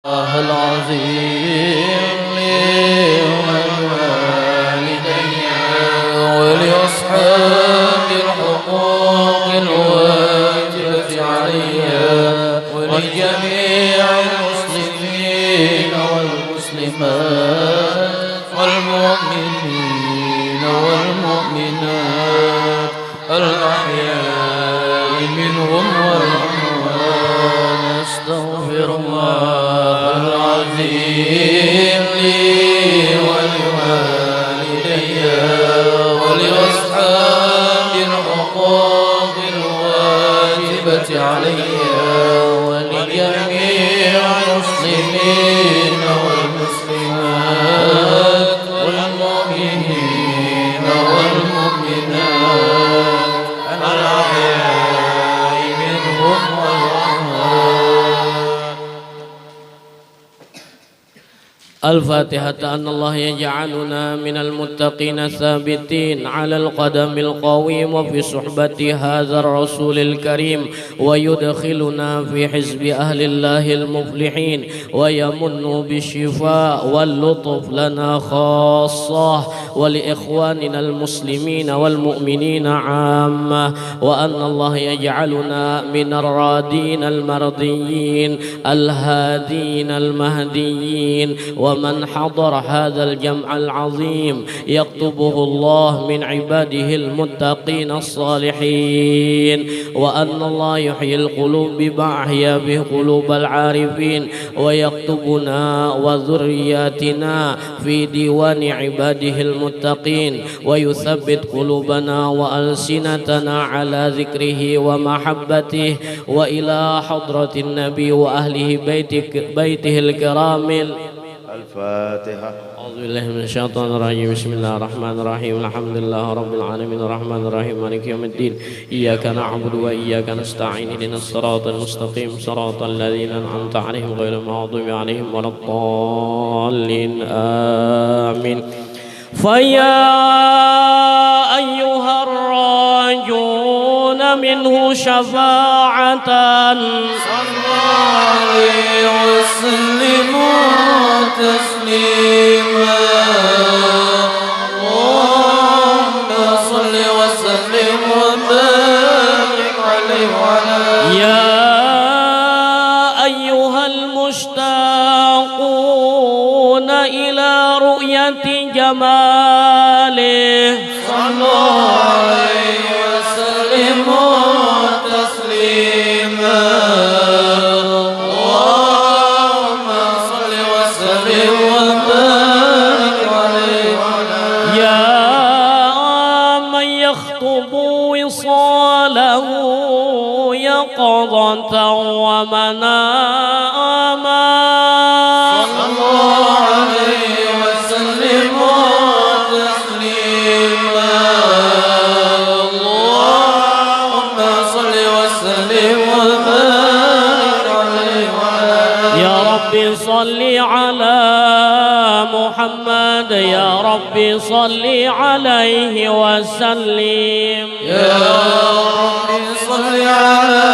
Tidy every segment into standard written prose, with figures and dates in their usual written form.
العظيم لي ولوالدي ولأصحاب الحقوق الواجبة علي ولجميع المسلمين والمسلمات والمؤمنين والمؤمنات الأحياء منهم والأموات. أستغفر الله العظيم لي ولوالدي ولأصحاب الحقوق الواجبة علي ولجميع المسلمين والمسلمات والمؤمنين والمؤمنات الأحياء منهم الفاتحة. أن الله يجعلنا من المتقين الثابتين على القدم القويم في صحبة هذا الرسول الكريم ويدخلنا في حزب أهل الله المفلحين ويمن بالشفاء واللطف لنا خاصة ولإخواننا المسلمين والمؤمنين عامة. وأن الله يجعلنا من الرادين المرضيين الهادين المهديين. ومن حضر هذا الجمع العظيم يكتبه الله من عباده المتقين الصالحين. وأن الله يحيي القلوب بما أحيا به قلوب العارفين ويكتبنا وذرياتنا في ديوان عباده المتقين ويثبت قلوبنا وألسنتنا على ذكره ومحبته وإلى حضرة النبي وأهله بيته الكرام. الفاتحة. أعوذ بالله من الشيطان الرجيم. بسم الله الرحمن الرحيم. الحمد لله رب العالمين الرحمن الرحيم مالك يوم الدين. إياك نعبد وإياك نستعين. اهدنا الصراط المستقيم صراط الذين أنعمت عليهم غير المغضوب عليهم ولا الضالين آمين. فيا أيها الراجون منه شفاعة صلوا عليه وسلموا تسليما. اللهم صل وسلم وبارك عليه وعلى يا أيها المشتاقون إلى رؤية جماله صلوا عليه وسلموا تسليما. اللهم صل وسلم وبارك عليه يا من يخطب وصاله يقظة ومناما. صلوا عليه وسلموا تسليما. اللهم صل وسلم وبارك عليه يا رب صل على محمد. يا رب صل عليه وسلم. يا رب صل على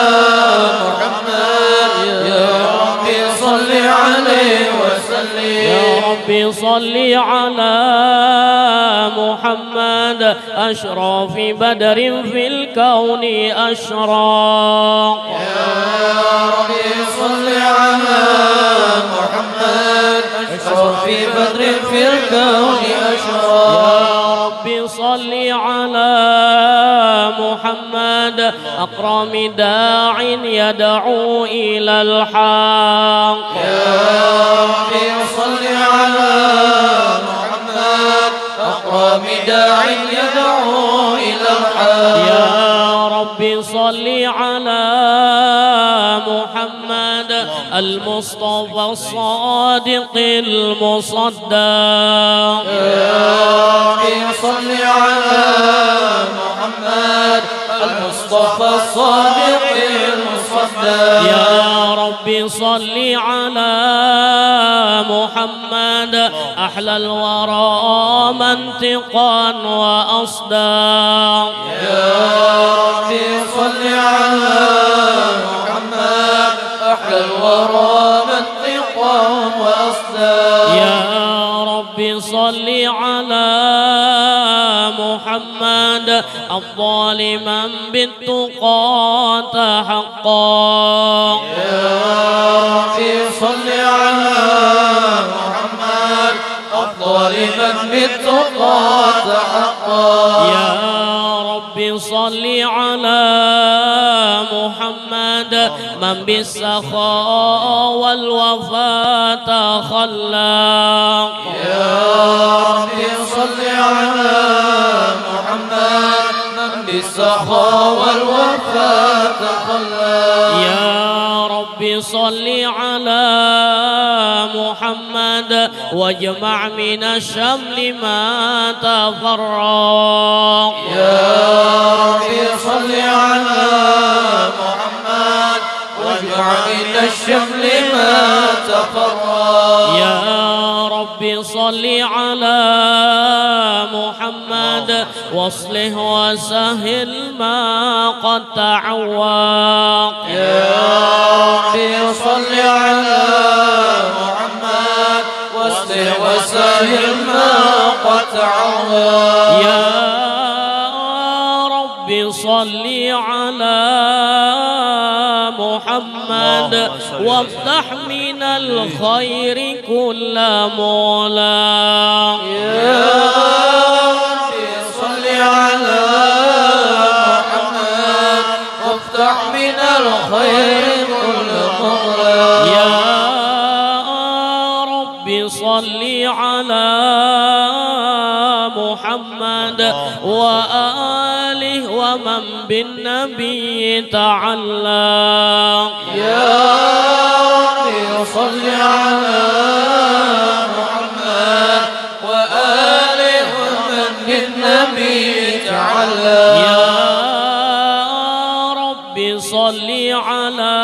محمد. يا رب صل عليه وسلم. يا رب صل على محمد أشرف بدر في الكون أشراق. يا رب صل على محمد أشرف بدر في الكون أشراق. يا رب صل على محمد أكرم داع يدعو إلى الحق. يا رب صل على محمد أكرم داع يدعو إلى الحق. يا رب صل على محمد المصطفى الصادق المصدق. يا رب صل على محمد المصطفى الصادق المصدق. يا رب صل على محمد أحلى الورى منطقا وأصداق. يا رب صل على محمد أحلى الورى منطقا وأصداق. يا رب صل على محمد الظالما بالتقى حقا. يا رب صل على محمد الظالما بالتقى حقا. يا رب صل على محمد من بالسخاء والوفاة خلاق. يا رب صل على محمد من بالسخاء والوفاة خلاق. يا رب صل على محمد واجمع من الشمل ما تفرق. يا رب صل على محمد واجمع من الشمل ما تفرق. يا رب صل على محمد واصلح وسهل ما قد تعوق. يا رب صل على محمد واصلح وسهل ما قد تعوق. يا رب صل على محمد وافتح من الخير كل مولا. يا رب صل على محمد وافتح من الخير كل مولا. يا رب صل على محمد وآله ومن بالنبي تعلق. يا رب صل على محمد وآله ومن بالنبي تعلق. يا رب صل على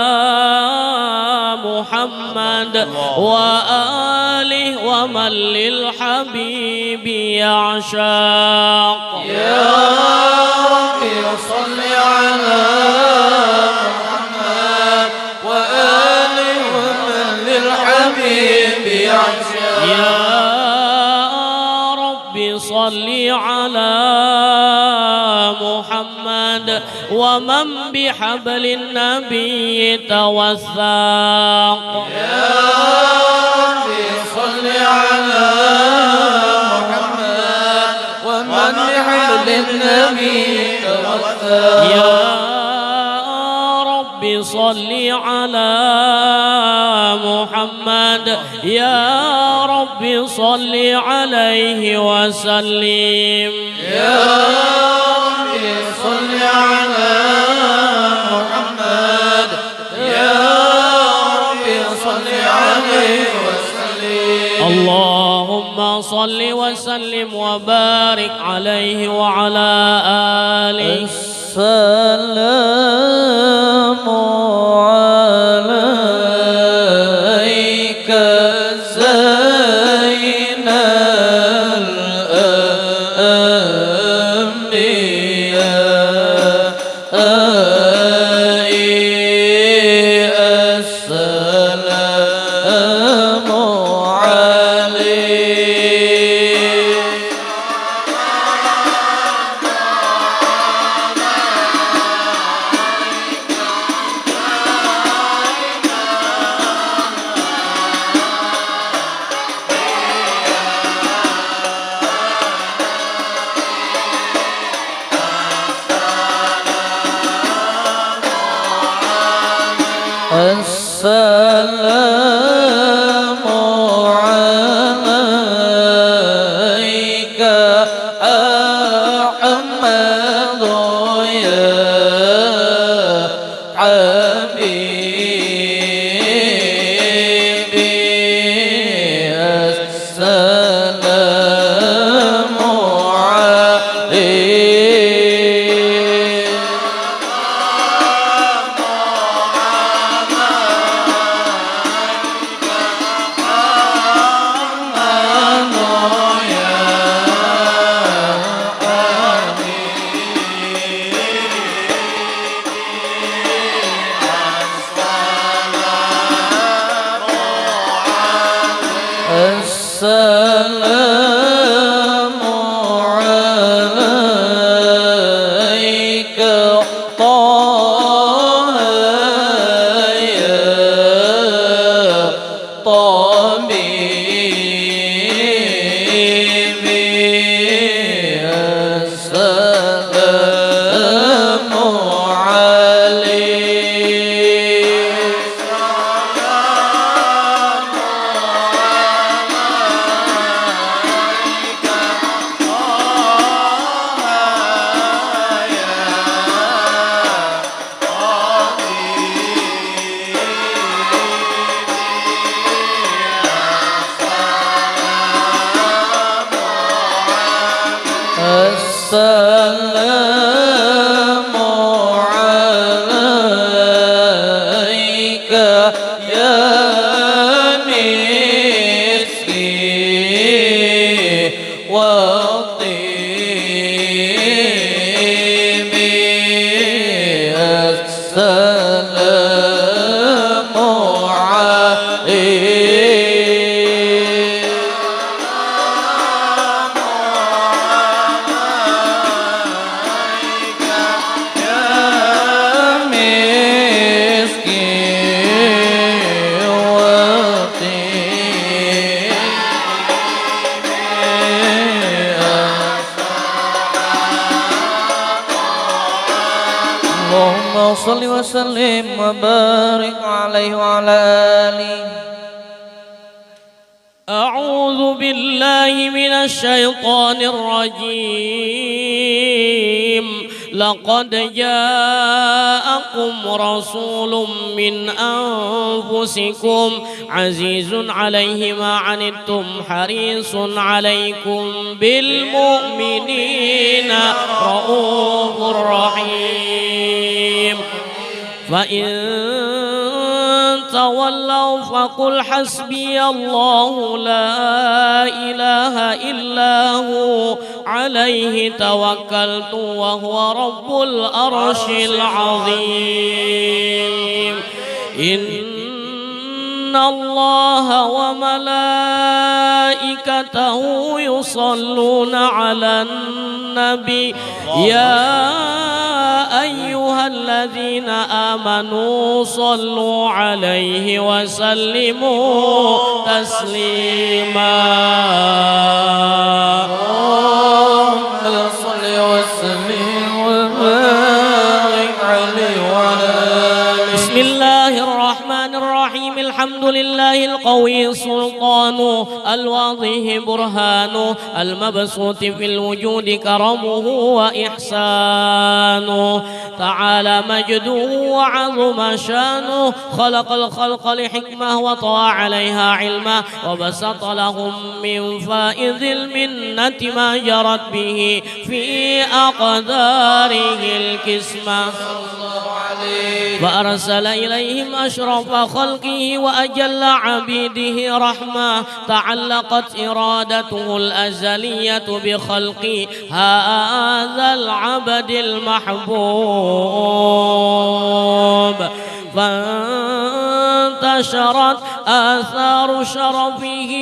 محمد وآله ومن للحبيب يعشق. يا رب صل على محمد وآله ومن للحبيب يعشق. يا رب صل على محمد ومن بحبل النبي توثق. يا رب صل على محمد ومن بحبل النبي توثق. يا رب صل على محمد يا رب صل عليه وسلم. يا رب صل على محمد يا رب صل عليه وسلم. اللهم صل وسلم وبارك عليه وعلى آله. السلام عليك زين الأنبياء السلام عليك. السلام عليك طه يا طبيبي السلام عليك السلام عليك يا مسكين وطيبي السلام عليك اللهم صل وسلم وبارك عليه وعلى آله. أعوذ بالله من الشيطان الرجيم. لقد جاءكم رسول من أنفسكم عزيز عليه ما عنتم حريص عليكم بالمؤمنين رؤوف رحيم. فإن تولوا فقل حسبي الله لا إله إلا هو عليه توكلت وهو رب العرش العظيم. إن الله وملائكته يصلون على النبي يا أيها الذين آمنوا صلوا عليه وسلموا تسليما. اللهم صل وسلم وبارك عليه وعلى آله. بسم الله الرحمن الرحيم. الحمد لله القوي سلطانه الواضح برهانه المبسوط في الوجود كرمه وإحسانه تعالى مجده وعظم شانه. خلق الخلق لحكمة وطوى عليها علمه وبسط لهم من فائض المنة ما جرت به في أقداره الكسمة. فأرسل إليهم أشرف خلقه وأجل عبيده رحمة تعلقت إرادته الأزلية بخلق هذا العبد المحبوب. فانتشرت آثار شرفه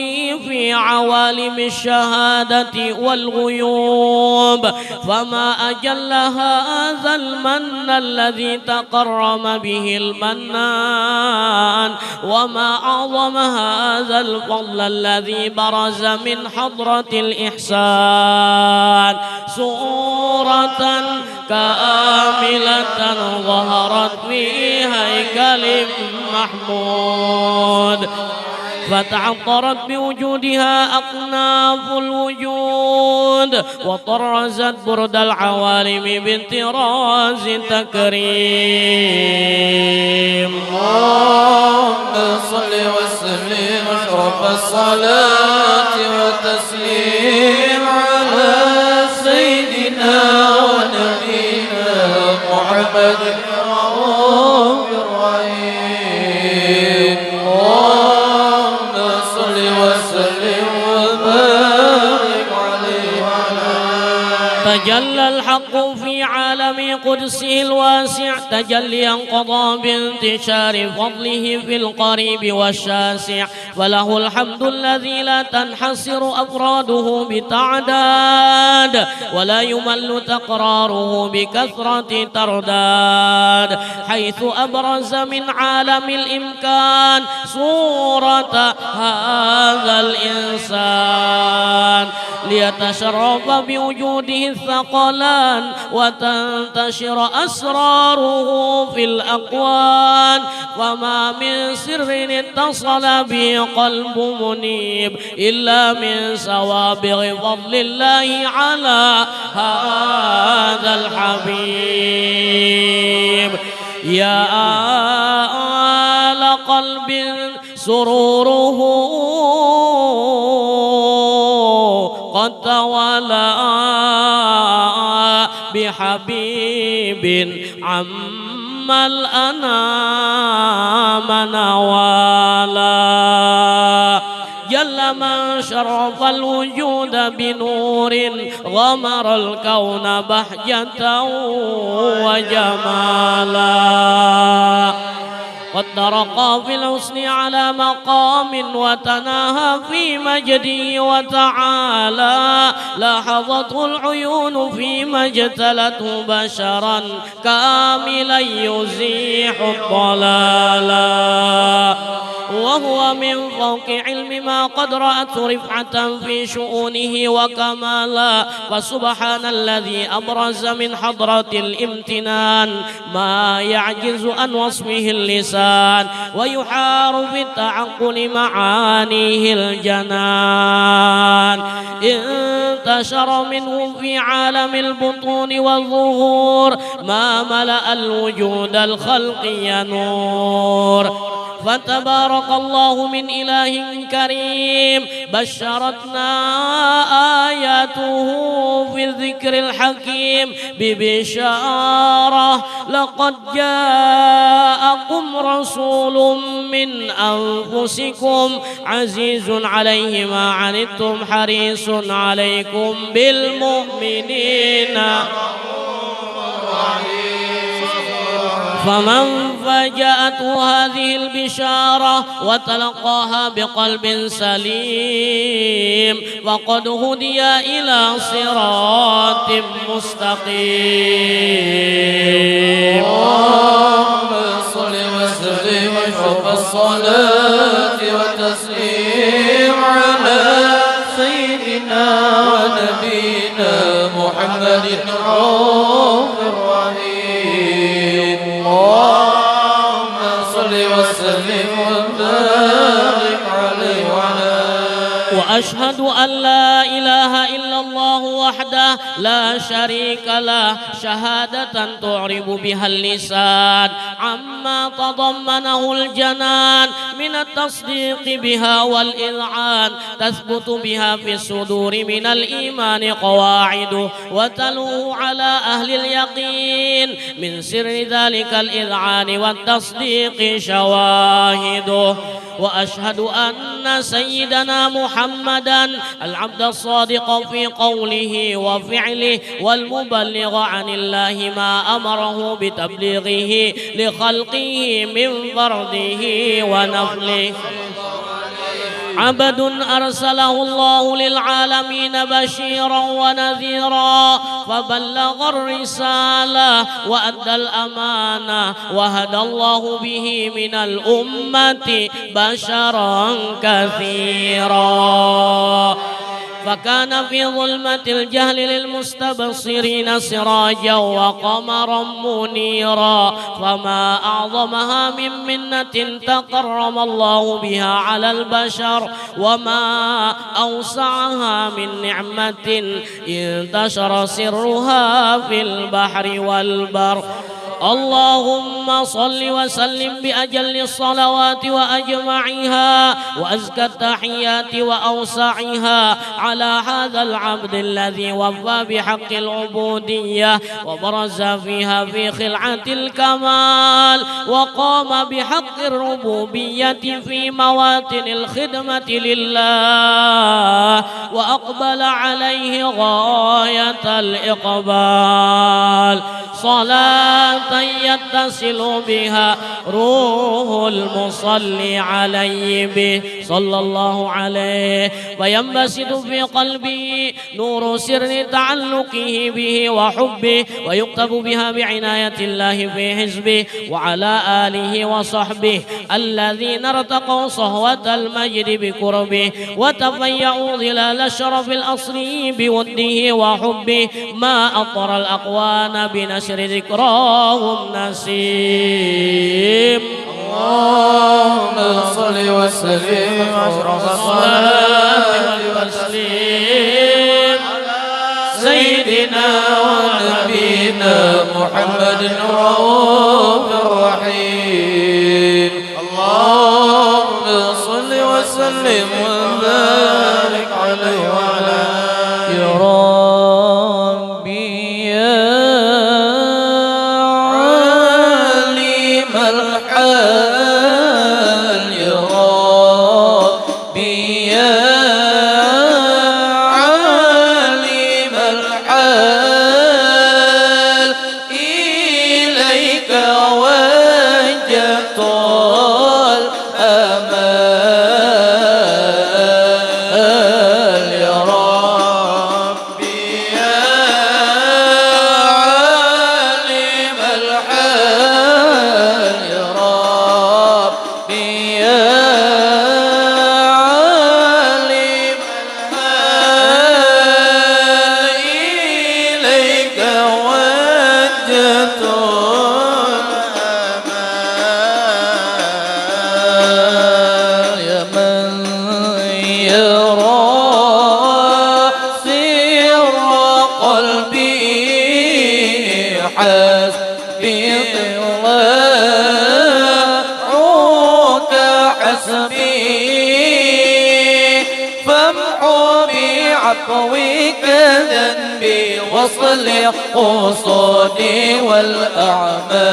في عوالم الشهادة والغيوب. فما أجل هذا المن الذي تقرم به المنان وما أعظم هذا الفضل الذي برز من حضرة الإحسان. صورة كاملة ظهرت في هيكل محمود فتعطرت بوجودها أقناف الوجود وطرزت برد العوالم بانطراز تكريم. اللهم صل وسلم أشرف الصلاة والتسليم على سيدنا ونبينا محمد الرؤوف الرحيم. اللهم صل وسلم وبارك عليه وعلى آله. تجلى الحق في عالم عالم قدسه الواسع تجليا قضى بانتشار فضله في القريب والشاسع، وله الحمد الذي لا تنحصر أفراده بتعداد، ولا يمل تقراره بكثرة ترداد، حيث أبرز من عالم الإمكان صورة هذا الإنسان ليتشرف بوجوده الثقلان وتنتشر أسراره في الأكوان، وما من سر اتصل به قلب منيب إلا من سوابغ فضل الله على هذا الحبيب. يا آل قلب سروره قد تولى بحبيب عم الأنام نوالا، جل من شرف الوجود بنور غمر الكون بهجة وجمالا، قد ترقى في الحسن على مقام وتناهى في مجده وتعالى، لاحظته العيون فيما اجتلته بشرا كاملا يزيح الضلالا، وهو من فوق علم ما قد رأت رفعة في شؤونه وكمالا، فسبحان الذي أبرز من حضرة الامتنان ما يعجز عن وصفه اللسان، ويحار في التعقل معانيه الجنان، انتشر منه في عالم البطون والظهور ما ملأ الوجود الخلقي نور، فتبارك الله من إله كريم بشرتنا آياته في الذكر الحكيم ببشارة، لقد جاءكم رسول من أنفسكم عزيز عليه ما عنتم حريص عليكم بالمؤمنين، فمن فاجأته هذه البشارة وتلقاها بقلب سليم فقد هدي إلى صراط مستقيم. اللهم صل وسلم واشرف الصلاة والتسليم على سيدنا ونبينا محمد الرؤوف الرحيم. اللهم صل وسلم وبارك عليه وعلى وأشهد أن لا إله إلا الله وحده لا شريك له شهادة تعرب بها اللسان عما تضمنه الجنان من التصديق بها والإذعان، تثبت بها في الصدور من الإيمان قواعده وتلوه على أهل اليقين من سر ذلك الإذعان والتصديق شواهده. وأشهد أن سيدنا محمدا العبد الصادق في قوله وفعله والمبلغ عن الله ما أمره بتبليغه لخلقه من فرده ونفله، عبد أرسله الله للعالمين بشيرا ونذيرا فبلغ الرسالة وأدى الأمانة وهدى الله به من الأمة بشرا كثيرا، فكان في ظلمة الجهل للمستبصرين سراجا وقمرا منيرا، فما أعظمها من منة تكرم الله بها على البشر، وما أوسعها من نعمة انتشر سرها في البحر والبر. اللهم صل وسلم بأجل الصلوات وأجمعها وأزكى التحيات وأوسعها على هذا العبد الذي وفى بحق العبودية وبرز فيها في خلعة الكمال وقام بحق الربوبية في مواطن الخدمة لله وأقبل عليه غاية الإقبال. صلاة يتصل بها روح المصلي عليه به صلى الله عليه وينبسط في قلبه نور سر تعلقه به وحبه ويكتب بها بعناية الله في حزبه وعلى آله وصحبه الذين ارتقوا صهوة المجد بقربه وتفيأوا ظلال الشرف الأصلي بوده وحبه ما أطر الأقوان بنشر ذكراهم نسيم. اللهم صل وسلم أشرف الصلاة والتسليم سيدنا ونبينا محمد الرؤوف الرحيم. اللهم صل وسلم وبارك عليه وعلى يا ربي يا عليم الحال يا ربي يا عليم الحال إليك وجهت الأمال يا ربي يا عالم الحال يا ربي يا عالم الحال إليك وجهت الأمال يا من يرى سر قلبي حسبي ضلعك حسبي فامحو بعفوك ذنبي واصلح قصودي والأعمال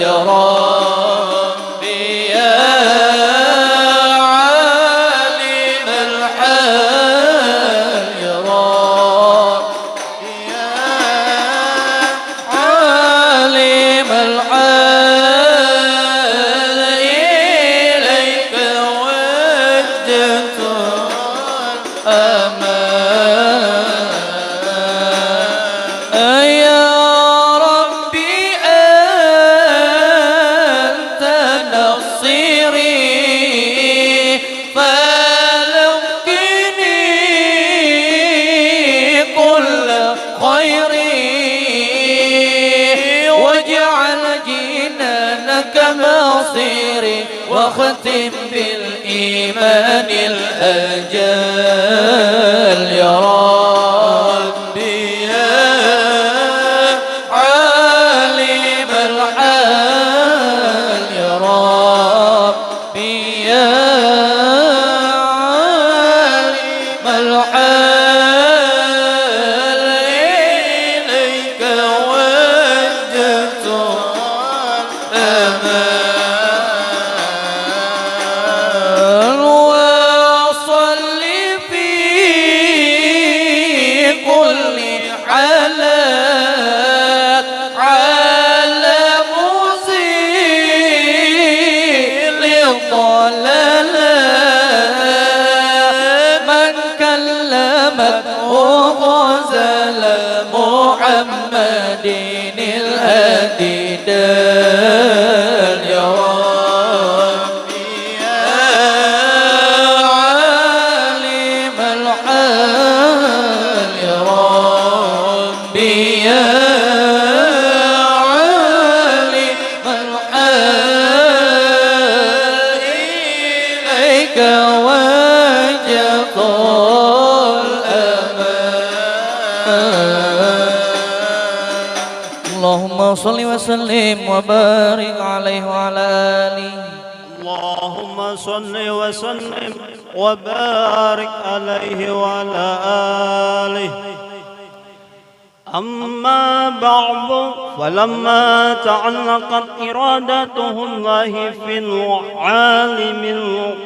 يا ربي يا عالم الحال يا ربي يا عالم الحال إليك وجهت الأمال يا ربي أنت نصيري فلقني كل خيري واجعل جنانك مصيري واختم بالإيمان الأجل يا ربي يا عالم الحال يا ربي يا عالم الحال إليك وجهت الأمال وصل في كل حالات على مزيل الضلالات من كلمته غزل محمد الهادي دان يا ربي يا عالم الحال يا ربي يا عالم الحال إليك وجهت الأمال. اللهم صل وسلم وبارك عليه وعلى آله. اللهم صل وسلم وبارك عليه وعلى آله. أما بعد فلما تعلقت إرادته الله في العالم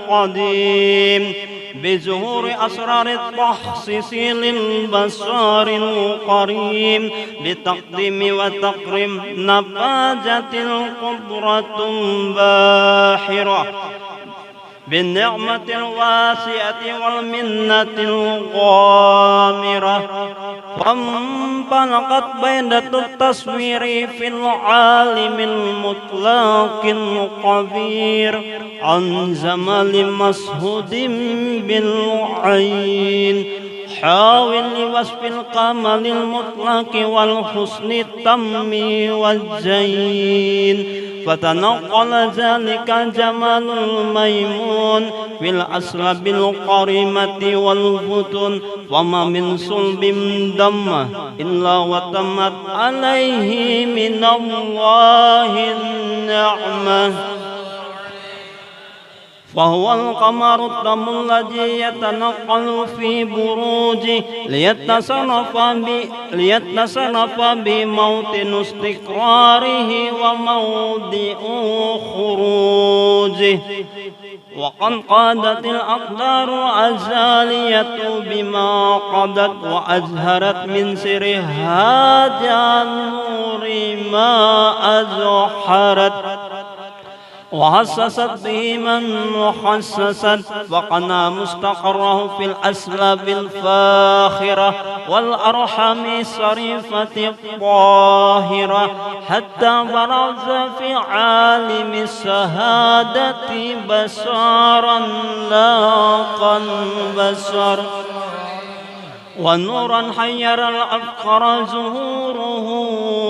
القديم بظهور أسرار التخصيص للبصار القريم بتقديم وتقريم نفاذت القدرة الباحرة بالنعمة الواسعة والمنة الغامرة فانطلقت بيدة التصوير في العالم المطلق القدير عن زمن مشهود بالعين حاول لوصف الكمال المطلق والحسن التام والزين فتنقل ذلك جمال الميمون في الأسلاب القريمة والفتون وما من صلب دم إلا وتمت عليه من الله النعمة فهو القمر الدم الذي يتنقل في بروجه ليتصرف بموطن استقراره وموضع خروجه وقد قادت الأقدار الأزالية بما قضت وأزهرت من سر هذا النور ما أزحرت وحسست به من محسست وقنا مستقره في الأسلاب الفاخرة والأرحام الصريفة الطاهرة حتى برز في عالم الشهادة بصرا لاقى البصر ونورا حير الأفكار زهوره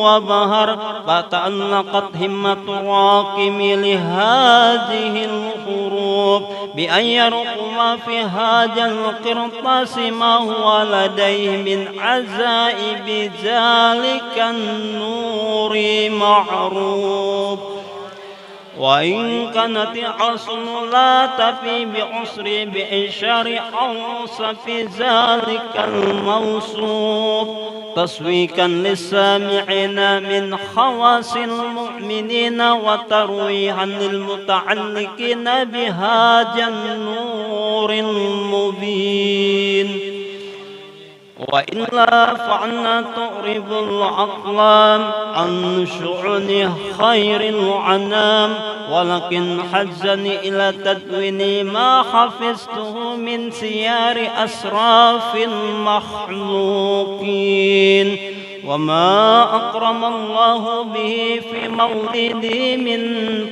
وبهر فتألقت همة الراكم لهذه الحروف بأن يرقم في هذا القرطاس ما هو لديه من عزائب ذلك النور معروف وإن كانت الأصل لا تفي بعسر بإشار أوصف ذلك الموصوف تسويقا للسامعين من خواص المؤمنين وترويها للمتعلقين بهذا النور المبين وإلا فعنا تعرب الأقلام عن شؤون خير الأنام ولكن حزني إلى تدوين ما حفظته من سيار أسراف المخلوقين وما أكرم الله به في مولده من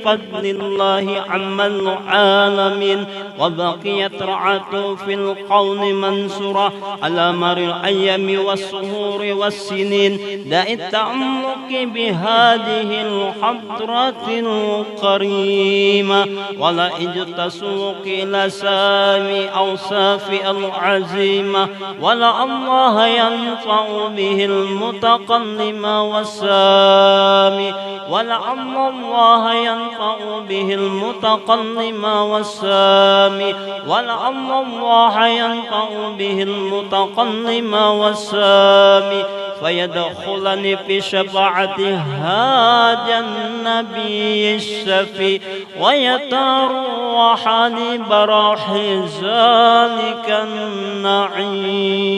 فضل الله عم العالمين وبقيت رعاته في القول منصورة على مر الأيام والشهور والسنين دع التعمق بهذه الحضرة الكريمة ولا تسوق إلى سامي أوصاف العزيمة ولا الله ينفع به المتقلم والسامي ولعل الله ينفع به المتقلم والسامي ولعل الله ينفع به المتقلم والسامي فيدخلني في شفاعة هذا النبي الشفي ويتروح لبراح ذلك النعيم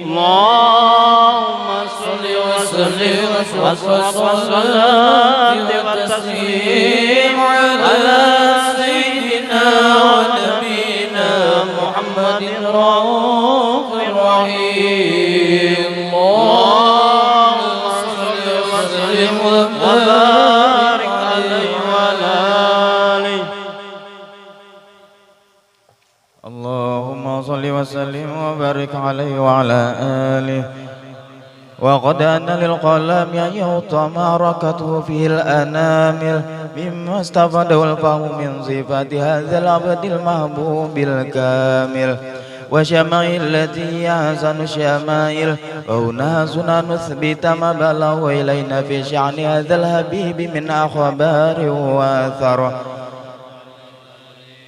اللهم صل وسلم والصلاة والتسليم على سيدنا ونبينا محمد الرؤوف الرحيم اللهم صل وسلم وبارك عليه وعلى آله اللهم صل وسلم وبارك عليه وعلى آله وقد أن للقلم أن يوطى معركته فيه الأنامل مما استفاده الفهم من صفات هذا العبد المحبوب الكامل وشمائل التي هي أحسن الشمائل وهنا سنة نثبت ما بلغ إلينا في شأن هذا الحبيب من أخبار وأثر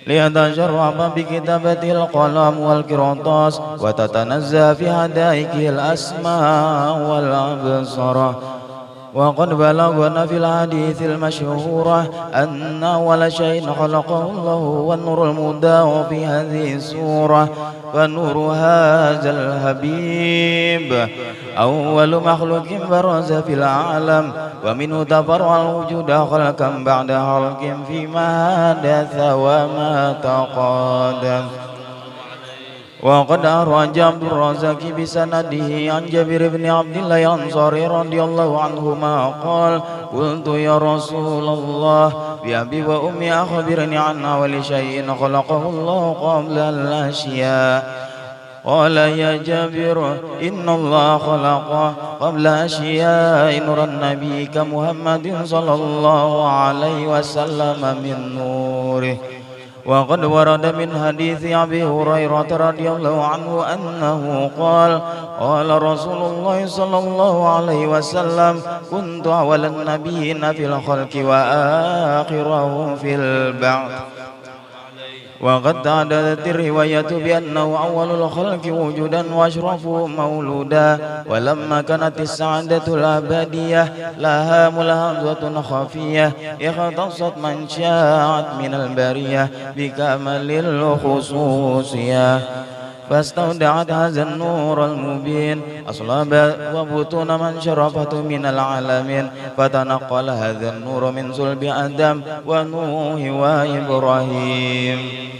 ليتشرف بكتابة القلم والقرطاس وتتنزه في حدائقه الأسماء والأبصار. وقد بلغنا في الحديث المشهورة أن أول شيء خلقه الله هو النور المودع في هذه السورة، فنور هذا الحبيب أول مخلوق برز في العالم، ومنه تفرع الوجود خلقا بعد خلق فيما حدث وما تقدم. وقد أخرج عبد الرزاق بسنده عن جابر بن عبد الله الأنصاري رضي الله عنهما قال: قلت يا رسول الله بأبي وأمي أخبرني عن أول شيء خلقه الله قبل الأشياء. قال: يا جابر إن الله خلق قبل أشياء نور النبي كمحمد صلى الله عليه وسلم من نوره. وقد ورد من حديث أبي هريرة رضي الله عنه أنه قال: قال رسول الله صلى الله عليه وسلم: كنت أول النبيين في الخلق وآخرهم في البعث. وقد تعددت الرواية بأنه أول الخلق وجودا وأشرفهم مولودا. ولما كانت السعادة الأبدية لها ملاحظة خفية اختصت من شاءت من البرية بكمال الخصوصية، فاستودعت هذا النور المبين أصلاب وبطون من شرفته من العالمين، فتنقل هذا النور من صلب آدم ونوح وإبراهيم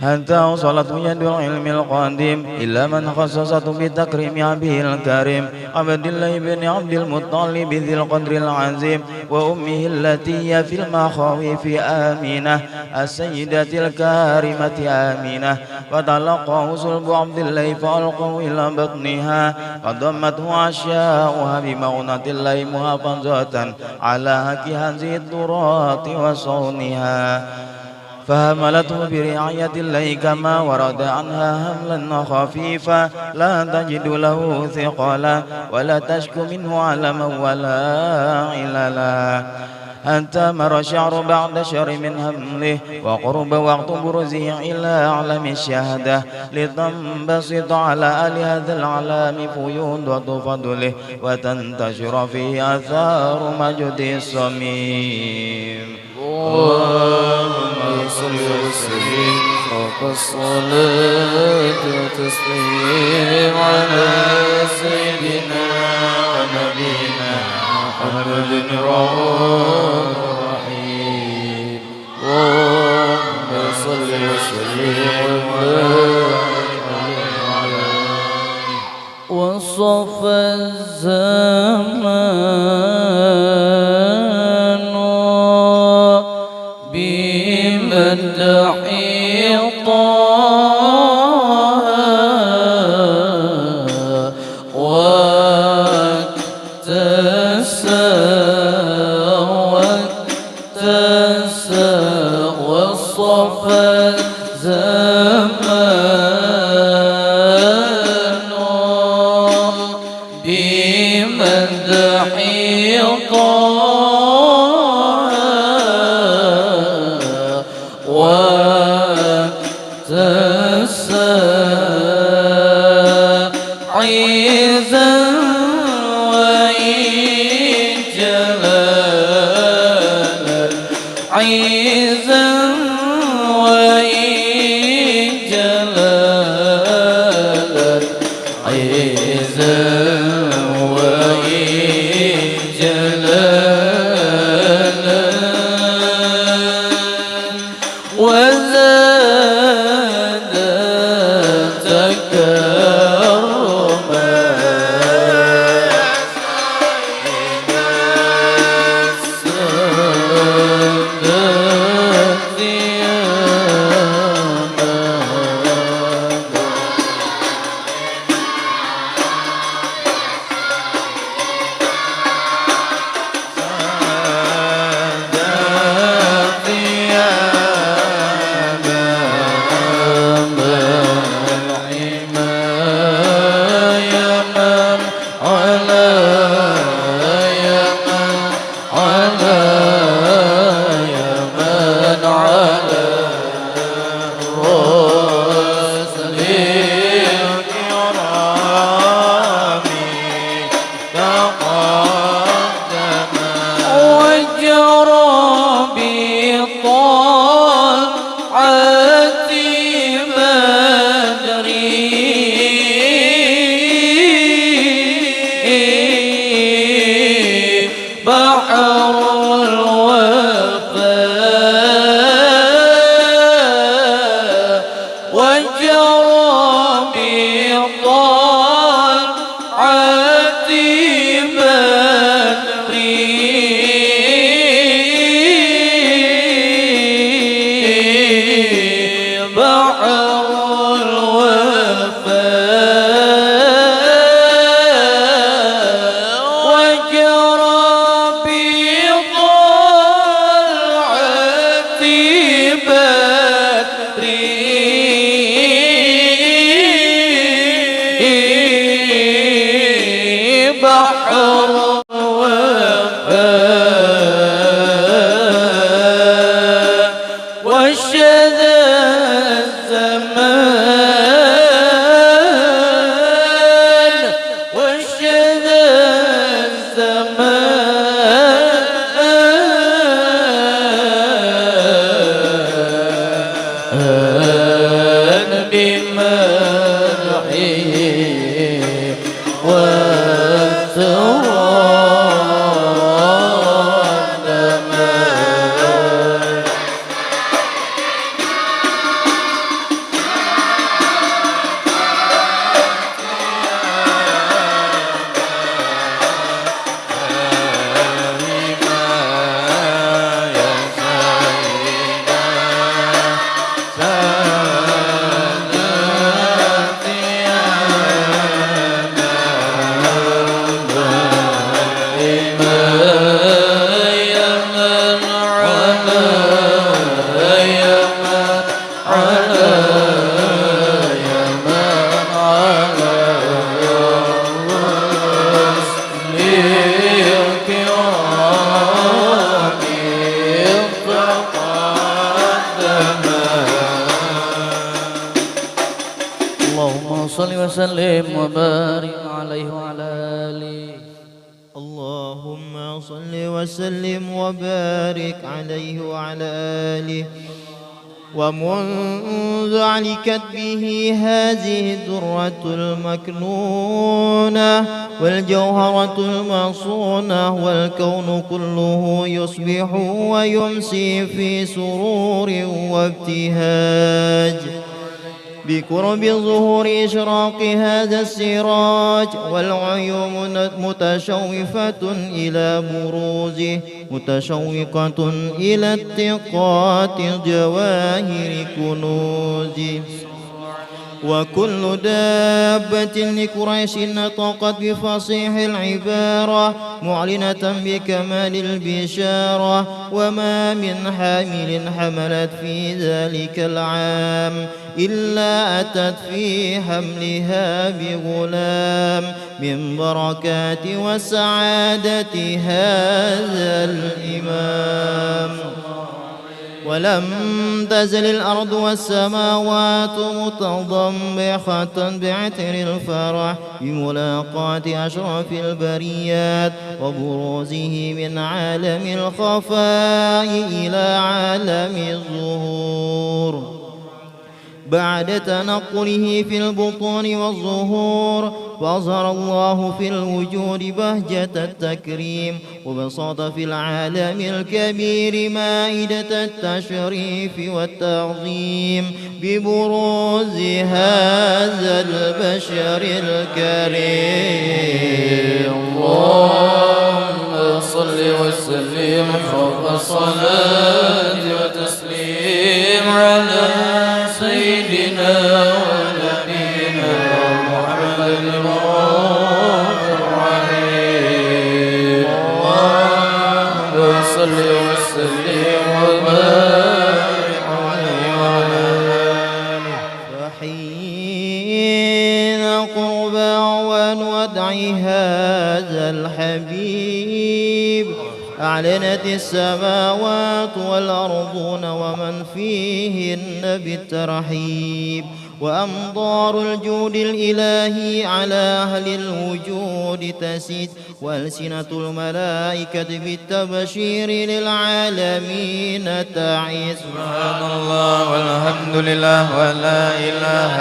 حتى وصلت يد العلم القديم إلى من خصصته بتكريم أبيه الكريم عبد الله بن عبد المطلب ذي القدر العظيم، وأمه التي هي في المخاوف آمنة السيدة الكارمة آمنة. فتلقاه صلب عبد الله فألقاه إلى بطنها، فضمته أشياؤها بمعونة الله محافظة على حق هذه التراث وصونها، فحملته برعاية الله كما ورد عنها حملا خفيفا لا تجد له ثقلا ولا تشكو منه علما ولا عللا، حتى مر الشعر بعد شهر من حمله وقرب وقت بروزه إلى أعلم الشهادة، لتنبسط على آل هذا العالم فيوضة فضله وتنتشر فيه آثار مجد الصميم. اللهم صل وسلم فوق الصلاة وتسليم على سيدنا ونبينا محمد الرؤوف الرحيم. اللهم صل وسلم وبارك عليه وصف الزمان بمدح طه واكتسى وصف الزمان بمدح طه الزمان وشذا الزمان بمدحه اللهم صل وسلم وبارك عليه وعلى آله. اللهم صل وسلم وبارك عليه وعلى آله. ومنذ علكت به هذه الدرة المكنونة والجوهرة المصونة والكون كله يصبح ويمسي في سرور وابتهاج بقرب ظهور إشراق هذا السراج، والعيون متشوفة إلى بروزه متشوقة إلى اتقاط جواهر كنوزه. وكل دابة لقريش نطقت بفصيح العبارة معلنة بكمال البشارة، وما من حامل حملت في ذلك العام إلا أتت في حملها بغلام من بركات وسعادة هذا الإمام. ولم تزل الأرض والسماوات متضمخة بعطر الفرح بملاقاة أشرف البريات وبروزه من عالم الخفاء إلى عالم الظهور بعد تنقله في البطون والظهور. فأظهر الله في الوجود بهجة التكريم وبسط في العالم الكبير مائدة التشريف والتعظيم ببروز هذا البشر الكريم. اللهم صل وسلم فوق الصلاة وتسليم على سيدنا ونبينا محمد الرؤوف الرحيم. اللهم صل وسلم وبارك عليه وعلى آله. فحين قرب أعوان ودع هذا الحبيب أعلنت السماوات والأرضون ومن فيهن بالترحيب، وأمطار الجود الإلهي على أهل الوجود تسيد، وألسنة الملائكة بالتبشير للعالمين تعيش. سبحان الله والحمد لله ولا إله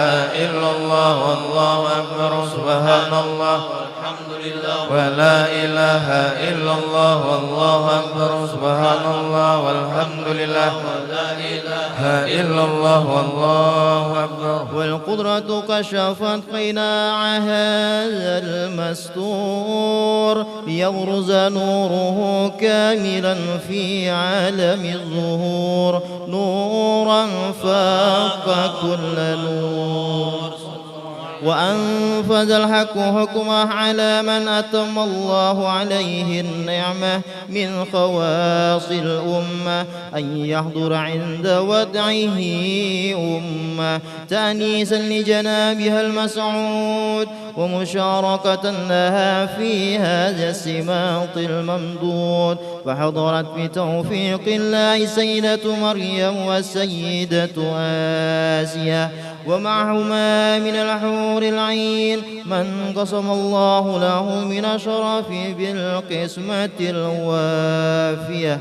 إلا الله والله أكبر. سبحان الله والحمد لله ولا إله إلا الله والله أكبر. سبحان الله والحمد لله ولا إله إلا الله والله أكبر. والقدرة كشفت قناع هذا المستور ليبرز نوره كاملا في عالم الظهور نورا فاق كل نور. وأنفذ الحق حكمه على من أتم الله عليه النعمة من خواص الأمة أن يحضر عند ودعه أمة تأنيسا لجنابها المسعود ومشاركة لها في هذا السماط الممدود. فحضرت بتوفيق الله سيدة مريم والسيدة آسيا ومعهما من الحور العين من قسم الله له من الشرف بالقسمة الوافية.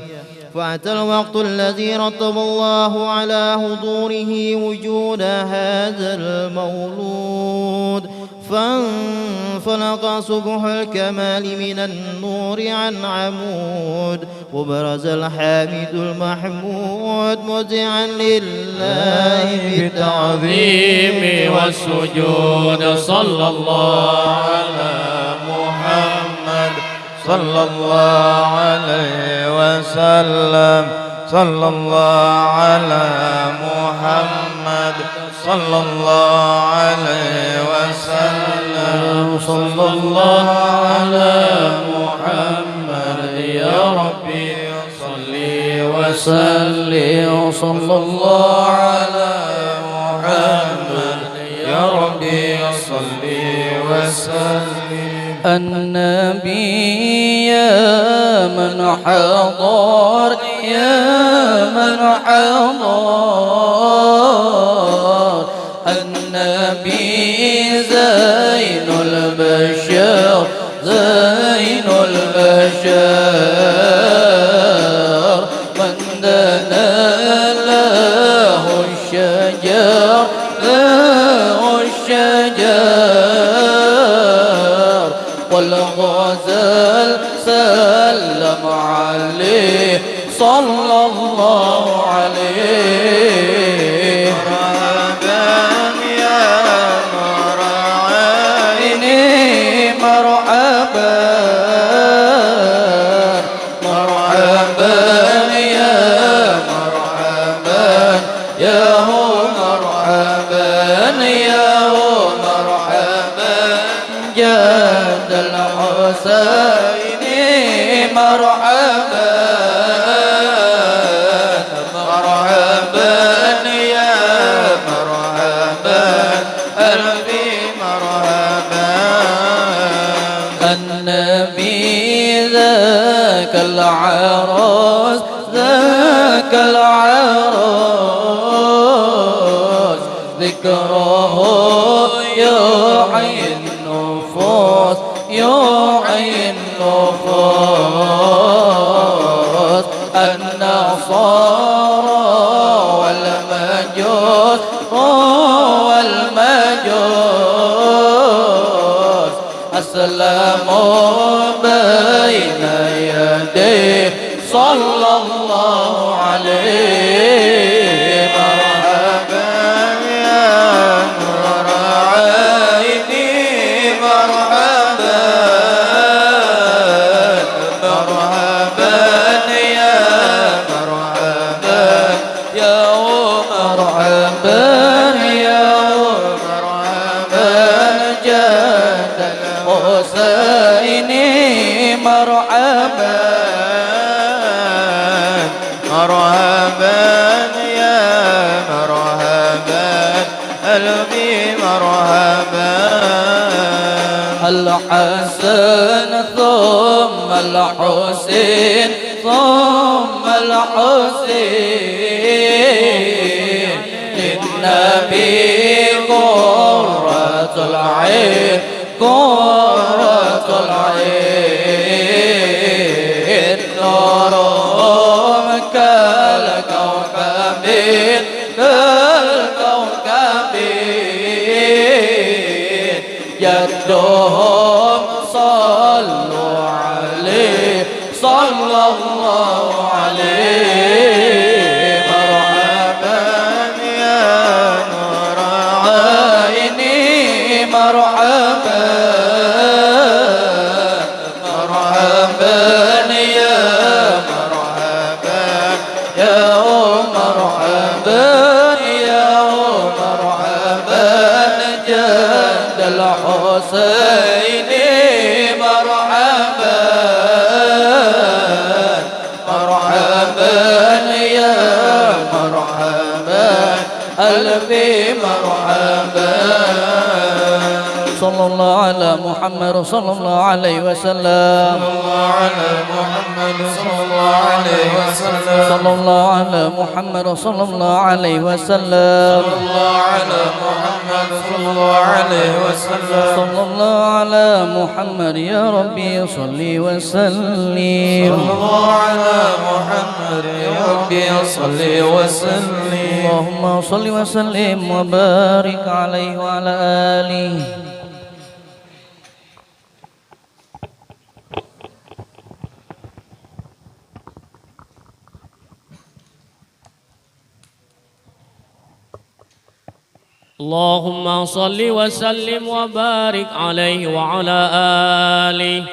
فأتى الوقت الذي رتب الله على حضوره وجود هذا المولود، فانفلق صبح الكمال من النور عن عمود، وبرز الحامد المحمود مذعا لله بالتعظيم والسجود. صلى الله على محمد صلى الله عليه وسلم. صلى الله على محمد صلى الله عليه وسلم. صلى الله على محمد يا ربي صل وسلم. صلى الله على محمد يا ربي صل وسلم. النبي يا من حضر يا من حضر، النبي زين البشر زين البشر، من دنا له الشجر له الشجر، والغزال سلم عليه صلى الله عليه. مرحبا يا نور عيني مرحبا مرحبا يا مرحبا يا هو مرحبا يا هو مرحبا جاد الحسين مرحبا مرحبا يا مرحبا ألفي مرحبا. النبي ذاك العروس ذاك العروس، ذكره يوعي النفوس يوعي النفوس. النصارى والمجوس والمجوس أسلموا بين يديه صلى الله عليه. مرحبا يا نور عيني مرحبا مرحبا يا مرحبا يا مرحبا يا مرحبا جاد الحسين مرحبا مرحبا يا مرحبا قلبي مرحبا. الحسن ثم الحسين ثم الحسين، للنبي قرة العين قرة العين، نورهم كالكوكبين كالكوكبين، جدهم صلوا عليه صلى الله عليه. مرحبا يا نور عيني مرحبا مرحبا يا مرحبا يا مرحبا يا مرحبا جاد الحسين مرحبا مرحبا يا مرحبا قلبي مرحبا صلى الله على محمد صلى الله عليه وسلم صلى الله على محمد صلى الله عليه وسلم صلى الله على محمد يا ربي صل وسلم صلى الله على محمد يا ربي صل وسلم اللهم صل وسلم وبارك عليه وعلى آله. اللهم صل وسلم وبارك عليه وعلى آله.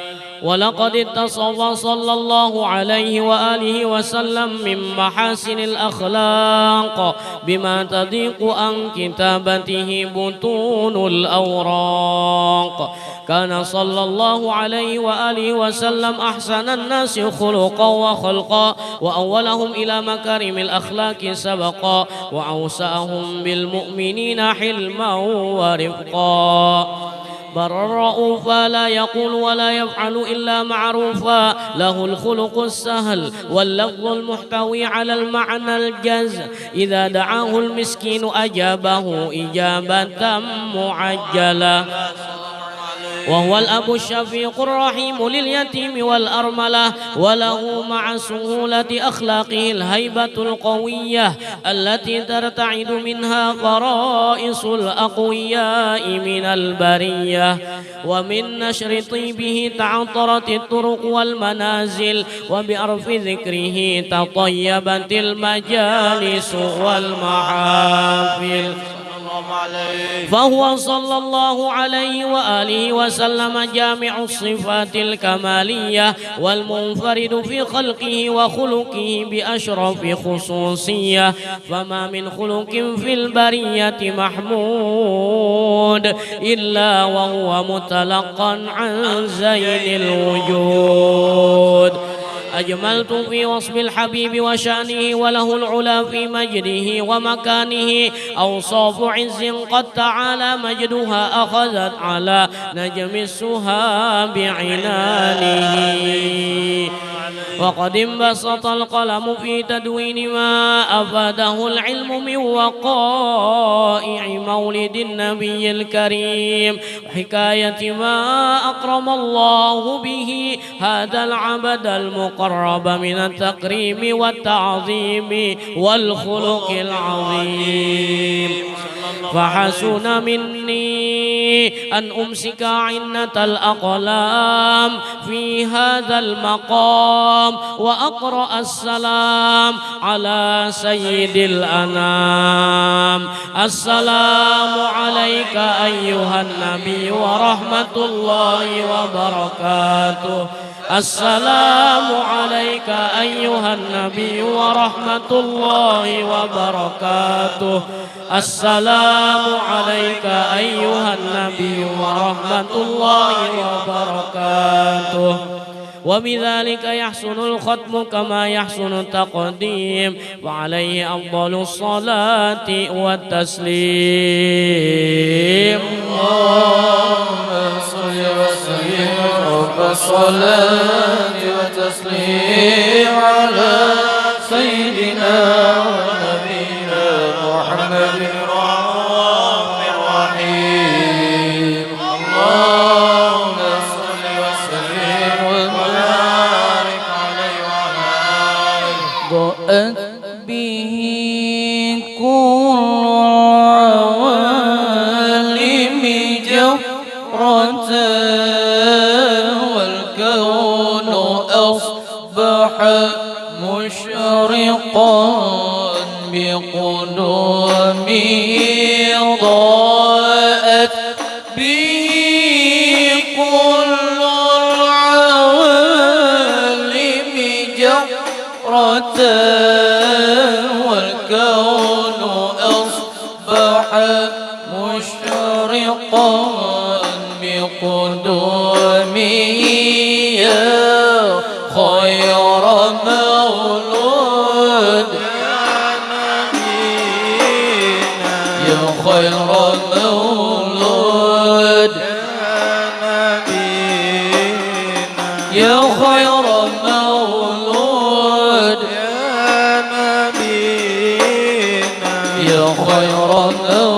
ولقد اتصف صلى الله عليه وآله وسلم من محاسن الأخلاق بما تضيق عن كتابته بطون الأوراق. كان صلى الله عليه وآله وسلم أحسن الناس خلقا وخلقا وأولهم إلى مكارم الأخلاق سبقا وأوسعهم بالمؤمنين حلما ورفقا. برا رؤوفا لا يقول ولا يفعل إلا معروفا له الخلق السهل واللفظ المحتوي على المعنى الجز. إذا دعاه المسكين أجابه إجابة معجلة. وهو الأب الشفيق الرحيم لليتيم والأرملة. وله مع سهولة أخلاقه الهيبة القوية التي ترتعد منها فرائص الأقوياء من البرية. ومن نشر طيبه تعطرت الطرق والمنازل وبأرف ذكره تطيبت المجالس والمحافل. فهو صلى الله عليه وآله وسلم جامع الصفات الكمالية والمنفرد في خلقه وخلقه بأشرف خصوصية. فما من خلق في البرية محمود إلا وهو متلقى عن زين الوجود. أجملت في وصف الحبيب وشأنه وله العلا في مجده ومكانه. أوصاف عز قد تعالى مجدها أخذت على نجم السها بعنانه. وقد انبسط القلم في تدوين ما أفاده العلم من وقائع مولد النبي الكريم وحكاية ما أكرم الله به هذا العبد المقرب من التكريم والتعظيم والخلق العظيم. فحسن مني أن أمسك عنة الأقلام في هذا المقام وأقرأ السلام على سيد الأنام. السلام عليك أيها النبي ورحمة الله وبركاته. السلام عليك أيها النبي ورحمة الله وبركاته. السلام عليك أيها النبي ورحمة الله وبركاته. وبذلك يحسن الختم كما يحسن التقديم وعليه أفضل الصلاة والتسليم. اللهم صل وسلم والصلاة والتسليم على سيدنا ونبينا محمد الرحيم. اللهم صل وسلم وبارك عليه وعلى آله. ضاءت به كل العوالم جهرة والكون أصبح مشرقا بقدومه. ضاءت به كل العوالم جهرة والكون أصبح مشرقا يا خير مولود يا خير مولود يا خير مولود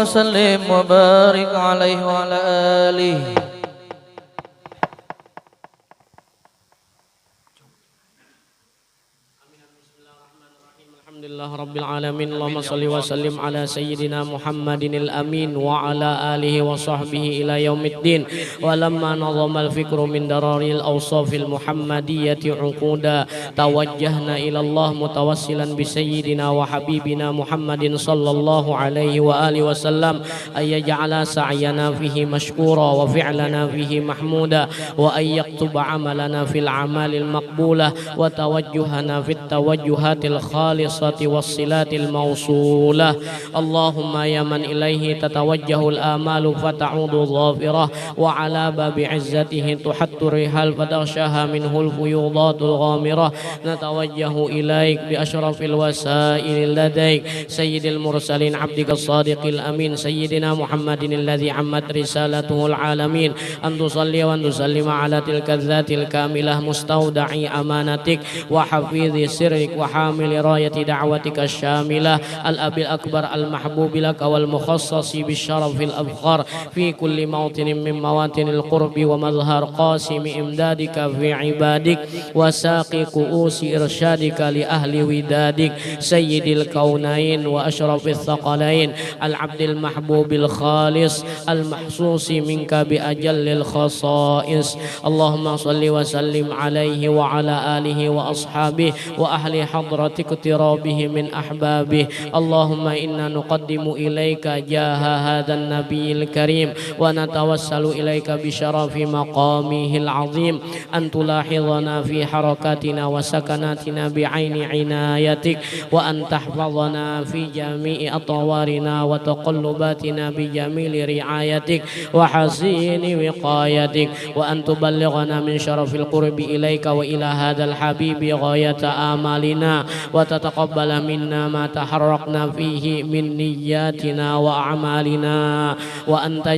وسلم وبارك عليه وعلى آله. Alhamdulillah Rabbil Alamin. Allahumma salli wa sallim ala Sayyidina Muhammadin al-Amin wa ala alihi wa sahbihi ila yaumiddin. Wa lamma nazama al-fikru min dararil awsafil muhammadiyyati uquda tawajjahna ila Allah mutawassilan bi Sayyidina wa Habibina Muhammadin sallallahu alaihi wa alihi wa sallam ayyaj'ala sa'yana fihi mashkura wa fi'lana fihi mahmuda wa ayyaktuba amalana fil amalil maqbulah wa tawajjuhana fit tawajjuhatil khalisati والصلات الموصولة. اللهم يا من إليه تتوجه الآمال فتعود ظافرة، وعلى باب عزته تحت الرحال فتغشاها منه الفيوضات الغامرة، نتوجه إليك بأشرف الوسائل لديك سيد المرسلين عبدك الصادق الأمين سيدنا محمد الذي عمت رسالته العالمين، أن تصلي وأن تسلم على تلك الذات الكاملة مستودع أمانتك وحفيظ سرك وحامل راية دعوتك الشاملة، الأب الأكبر المحبوب لك والمخصص بالشرف الأفخر في كل موطن من مواطن القرب ومظهر قاسم إمدادك في عبادك وساقي كؤوس إرشادك لأهل ودادك سيد الكونين وأشرف الثقلين، العبد المحبوب الخالص المحسوس منك بأجل الخصائص. اللهم صل وسلم عليه وعلى آله وأصحابه وأهل حضرتك اقترابه من أحبابه. اللهم إنا نقدم إليك جاه هذا النبي الكريم ونتوسل إليك بشرف مقامه العظيم أن تلاحظنا في حركاتنا وسكناتنا بعين عنايتك، وأن تحفظنا في جميع أطوارنا وتقلباتنا بجميل رعايتك وحسين وقايتك، وأن تبلغنا من شرف القرب إليك وإلى هذا الحبيب غاية آمالنا، وتتقبل منا ما تحرقنا فيه من نياتنا وأعمالنا،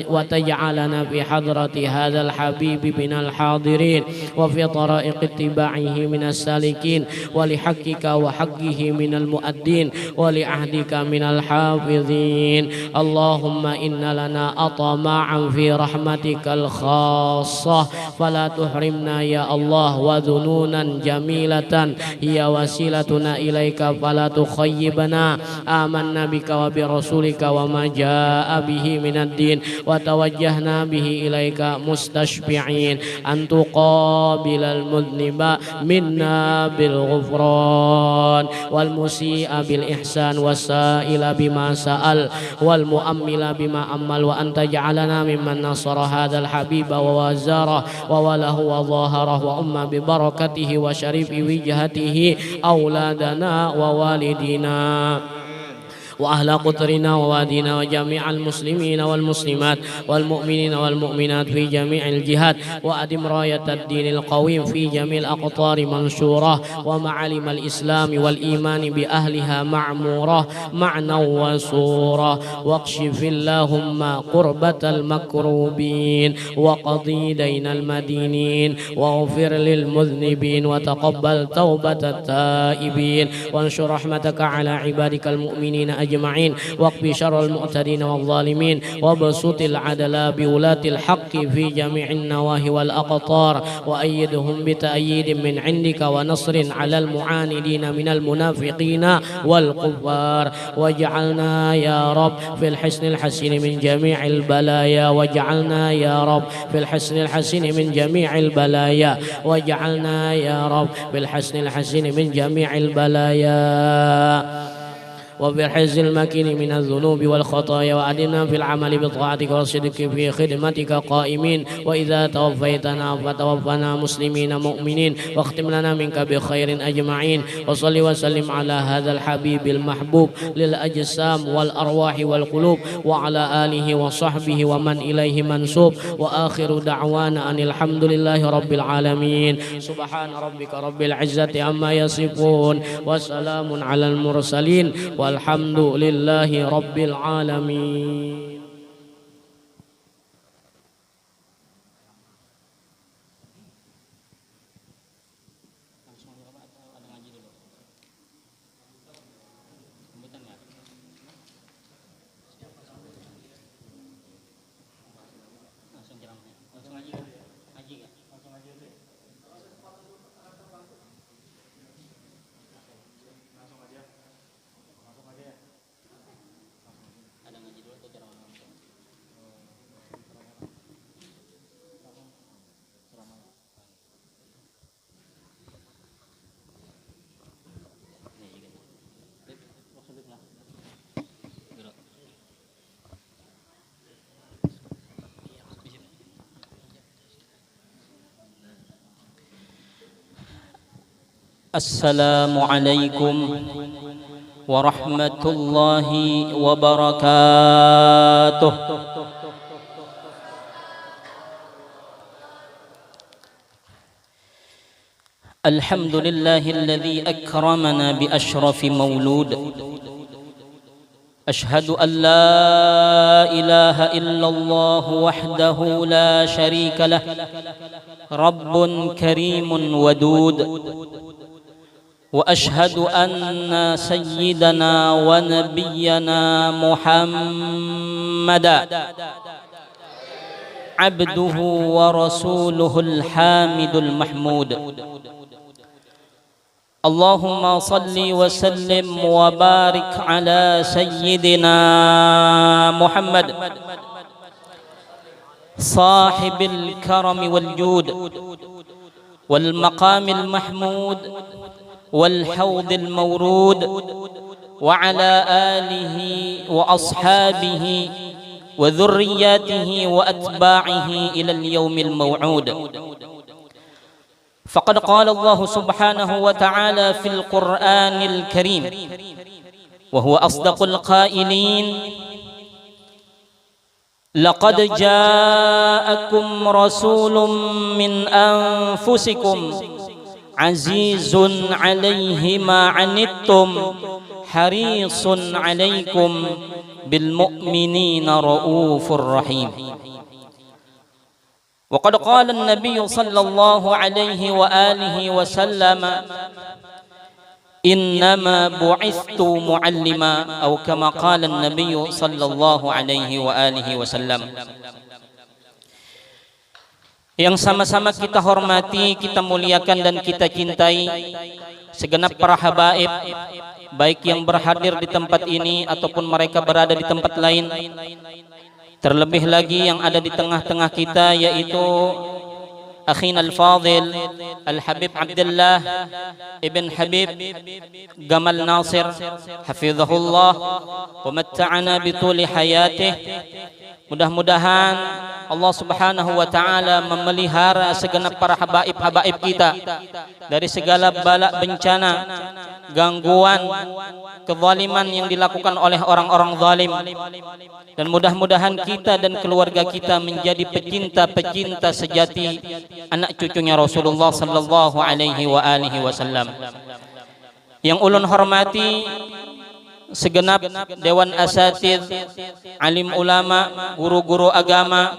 وتجعلنا في حضرة هذا الحبيب من الحاضرين وفي طرائق اتباعه من السالكين، ولحقك وحقه من المؤدين، ولعهدك من الحافظين. اللهم إن لنا أطماعا في رحمتك الخاصة فلا تحرمنا يا الله، وذنونا جميلة هي وسيلتنا إليك فلا تخيبنا. آمنا بك وبرسولك وما جاء به من الدين، وتوجهنا به إليك مستشفعين أن تقابل المذنب منا بالغفران، والمسيء بالإحسان، والسائل بما سأل، والمؤمل بما أمل، وأن تجعلنا ممن نصر هذا الحبيب ووازاره ووله وظاهره وأم ببركته وشريف وجهته أولادنا ووالدينا وأهل قطرنا ووادينا وجميع المسلمين والمسلمات والمؤمنين والمؤمنات في جميع الجهات، وأدم راية الدين القويم في جميع الأقطار منشورة، ومعالم الإسلام والإيمان بأهلها معمورة معنى وصورة، واكشف اللهم قربة المكروبين، وقضي دين المدينين، واغفر للمذنبين، وتقبل توبة التائبين، وانشر رحمتك على عبادك المؤمنين أجمعين، واقض شر المعتدين والظالمين، وابسط العدل بولاة الحق في جميع النواهي والأقطار، وأيدهم بتأييد من عندك ونصر على المعاندين من المنافقين والكفار، واجعلنا يا رب في الحسن الحسين من جميع البلايا، واجعلنا يا رب في الحسن الحسين من جميع البلايا، واجعلنا يا رب في الحسن الحسين من جميع البلايا، وفي الحز المكين من الذنوب والخطايا، وأدمنا في العمل بطاعتك والصدق في خدمتك قائمين، وإذا توفيتنا فتوفنا مسلمين مؤمنين، واختم لنا منك بخير أجمعين. وصل وسلم على هذا الحبيب المحبوب للأجسام والأرواح والقلوب، وعلى آله وصحبه ومن إليه منسوب، وآخر دعوانا أن الحمد لله رب العالمين. سبحان ربك رب العزة عما يصفون، وسلام على المرسلين، والحمد لله رب العالمين. السلام عليكم ورحمة الله وبركاته. الحمد لله الذي أكرمنا بأشرف مولود. أشهد أن لا إله إلا الله وحده لا شريك له، رب كريم ودود. وأشهد أن سيدنا ونبينا محمدا عبده ورسوله الحامد المحمود. اللهم صل وسلم وبارك على سيدنا محمد صاحب الكرم والجود والمقام المحمود والحوض المورود، وعلى آله وأصحابه وذرياته وأتباعه إلى اليوم الموعود. فقد قال الله سبحانه وتعالى في القرآن الكريم وهو أصدق القائلين: لقد جاءكم رسول من أنفسكم عزيز عليه ما عنتم حريص عليكم بالمؤمنين رؤوف رحيم. وقد قال النبي صلى الله عليه وآله وسلم: إنما بعثت معلما، أو كما قال النبي صلى الله عليه وآله وسلم. Yang sama-sama kita hormati, kita muliakan dan kita cintai segenap para habaib, baik yang berhadir di tempat ini ataupun mereka berada di tempat lain. Terlebih lagi yang ada di tengah-tengah kita, yaitu akhina al-fadil Al-Habib Abdullah ibn Habib Gamal Nasir hafizahullah wa matta'ana bituli hayatih. Mudah-mudahan Allah Subhanahu wa taala memelihara segenap para habaib-habaib kita dari segala bala bencana, gangguan, kezaliman yang dilakukan oleh orang-orang zalim, dan mudah-mudahan kita dan keluarga kita menjadi pecinta-pecinta sejati anak cucunya Rasulullah sallallahu alaihi wa alihi wasallam. Yang ulun hormati segenap dewan asatidz, alim ulama, guru-guru agama,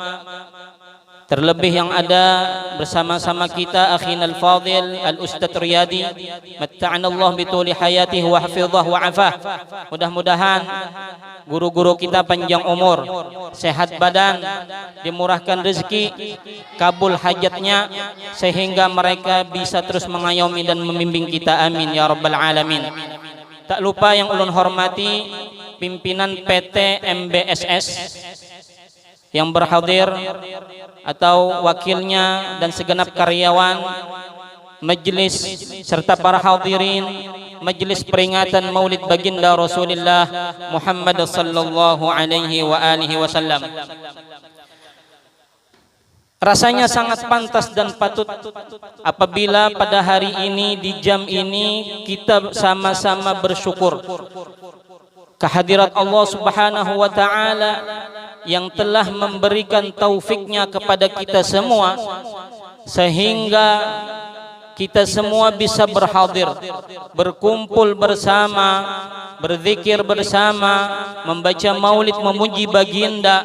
terlebih yang ada bersama-sama kita akhina al-fadil al-Ustadz Riyadi, matta'ana Allah bituli hayatihi wa hafizah wa afah. Mudah-mudahan guru-guru kita panjang umur, sehat badan, dimurahkan rezeki, kabul hajatnya, sehingga mereka bisa terus mengayomi dan membimbing kita, amin ya rabbal alamin. Tak lupa yang ulun hormati pimpinan PT MBSS yang berhadir atau wakilnya dan segenap karyawan majelis serta para hadirin majelis peringatan Maulid Baginda Rasulullah Muhammad sallallahu alaihi wa alihi wasallam. Rasanya sangat pantas dan patut apabila pada hari ini di jam ini kita sama-sama bersyukur kehadirat Allah Subhanahu wa taala yang telah memberikan taufiknya kepada kita semua sehingga kita semua bisa berhadir, berkumpul bersama, berzikir bersama, membaca maulid, memuji baginda,